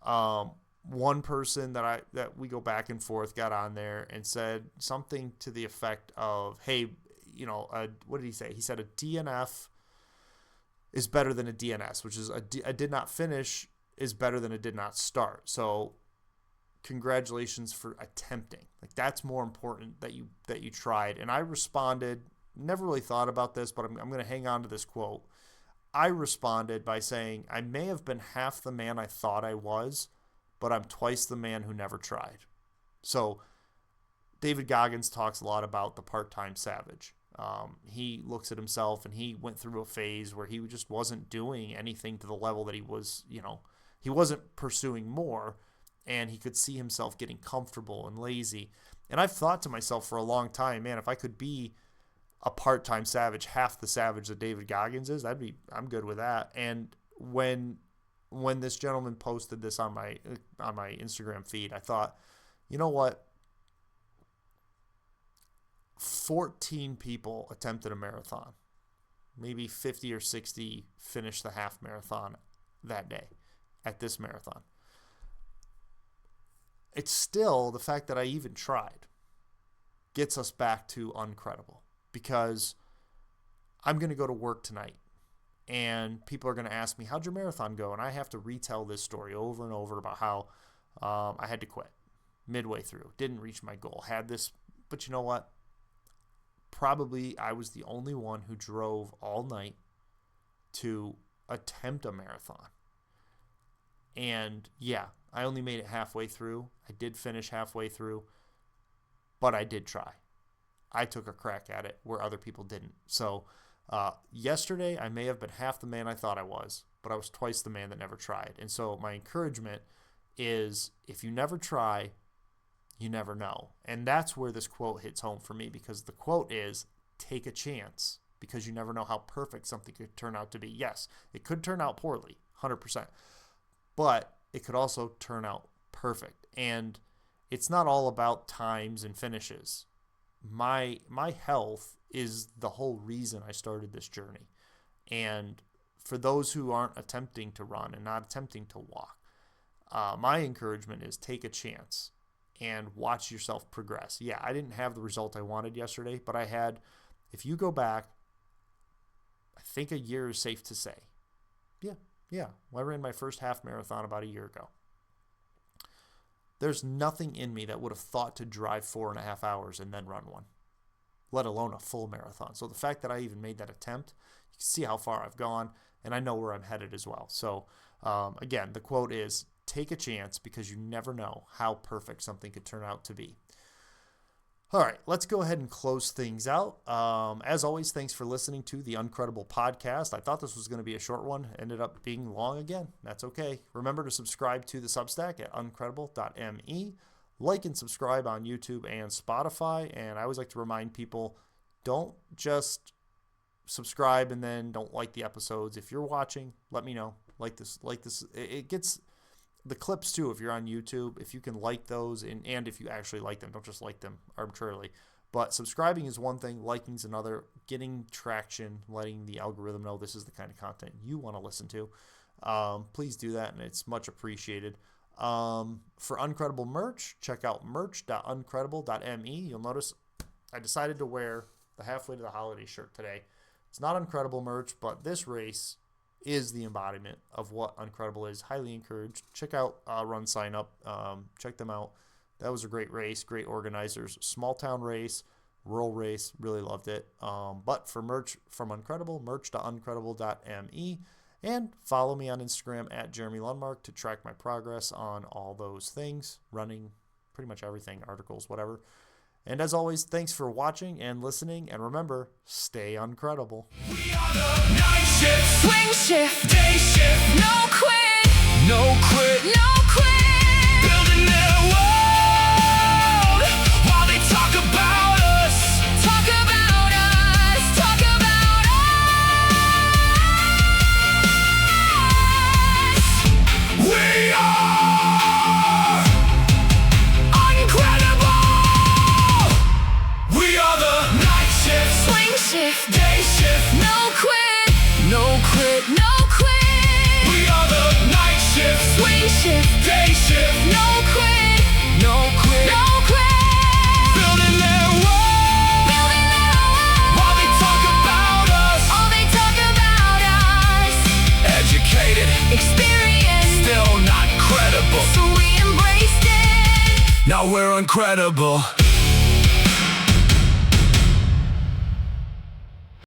one person that we go back and forth got on there and said something to the effect of, hey, what did he say? He said a DNF is better than a DNS, which is a did not finish is better than a did not start. So congratulations for attempting. Like, that's more important that you tried. And I responded, never really thought about this, but I'm going to hang on to this quote. I responded by saying, I may have been half the man I thought I was, but I'm twice the man who never tried. So David Goggins talks a lot about the part-time savage. He looks at himself and he went through a phase where he just wasn't doing anything to the level that he was, he wasn't pursuing more, and he could see himself getting comfortable and lazy. And I've thought to myself for a long time, man, if I could be a part-time savage, half the savage that David Goggins is, I'm good with that. And when this gentleman posted this on my Instagram feed, I thought, you know what? 14 people attempted a marathon. maybe 50 or 60 finished the half marathon that day at this marathon. It's still the fact that I even tried gets us back to uncredible, because I'm going to go to work tonight and people are going to ask me, how'd your marathon go? And I have to retell this story over and over about how I had to quit midway through, didn't reach my goal, had this. But you know what? Probably I was the only one who drove all night to attempt a marathon. And yeah, I only made it halfway through. I did finish halfway through, but I did try. I took a crack at it where other people didn't. So yesterday, I may have been half the man I thought I was, but I was twice the man that never tried. And so my encouragement is, if you never try, you never know. And that's where this quote hits home for me, because the quote is, take a chance, because you never know how perfect something could turn out to be. Yes, it could turn out poorly, 100%, but it could also turn out perfect. And it's not all about times and finishes. My health is the whole reason I started this journey. And for those who aren't attempting to run and not attempting to walk, my encouragement is take a chance and watch yourself progress. Yeah, I didn't have the result I wanted yesterday, but I had, if you go back, I think a year is safe to say. Yeah. I ran my first half marathon about a year ago. There's nothing in me that would have thought to drive 4.5 hours and then run one, let alone a full marathon. So the fact that I even made that attempt, you can see how far I've gone, and I know where I'm headed as well. So again, the quote is, take a chance, because you never know how perfect something could turn out to be. All right, let's go ahead and close things out. As always, thanks for listening to the Uncredible Podcast. I thought this was going to be a short one. Ended up being long again. That's okay. Remember to subscribe to the Substack at uncredible.me. Like and subscribe on YouTube and Spotify. And I always like to remind people, don't just subscribe and then don't like the episodes. If you're watching, let me know. Like this. It gets the clips too. If you're on YouTube, if you can like those, and if you actually like them, don't just like them arbitrarily. But subscribing is one thing, liking's another. Getting traction, letting the algorithm know this is the kind of content you want to listen to. Please do that, and it's much appreciated. For Uncredible merch, check out merch.uncredible.me. You'll notice I decided to wear the Halfway to the Holiday shirt today. It's not Uncredible merch, but this race is the embodiment of what Uncredible is. Highly encouraged. Check out Run Sign Up. Check them out. That was a great race, great organizers. Small town race, rural race, really loved it. But for merch from Uncredible, merch.uncredible.me. And follow me on Instagram at Jeremy Lundmark to track my progress on all those things, running, pretty much everything, articles, whatever. And as always, thanks for watching and listening. And remember, stay uncredible. We are the night shift, swing shift, day shift, no quit, no quit, no quit. Building their world while they talk about us, talk about us, talk about us. We are uncredible. We are the night shift, swing shift, day shift, no quit, no quit, no quit. We are the night shift, swing shift, day shift, no quit, no quit, no quit. Building their world while they talk about us, all they talk about us. Educated, experienced, still not credible, so we embraced it. Now we're uncredible.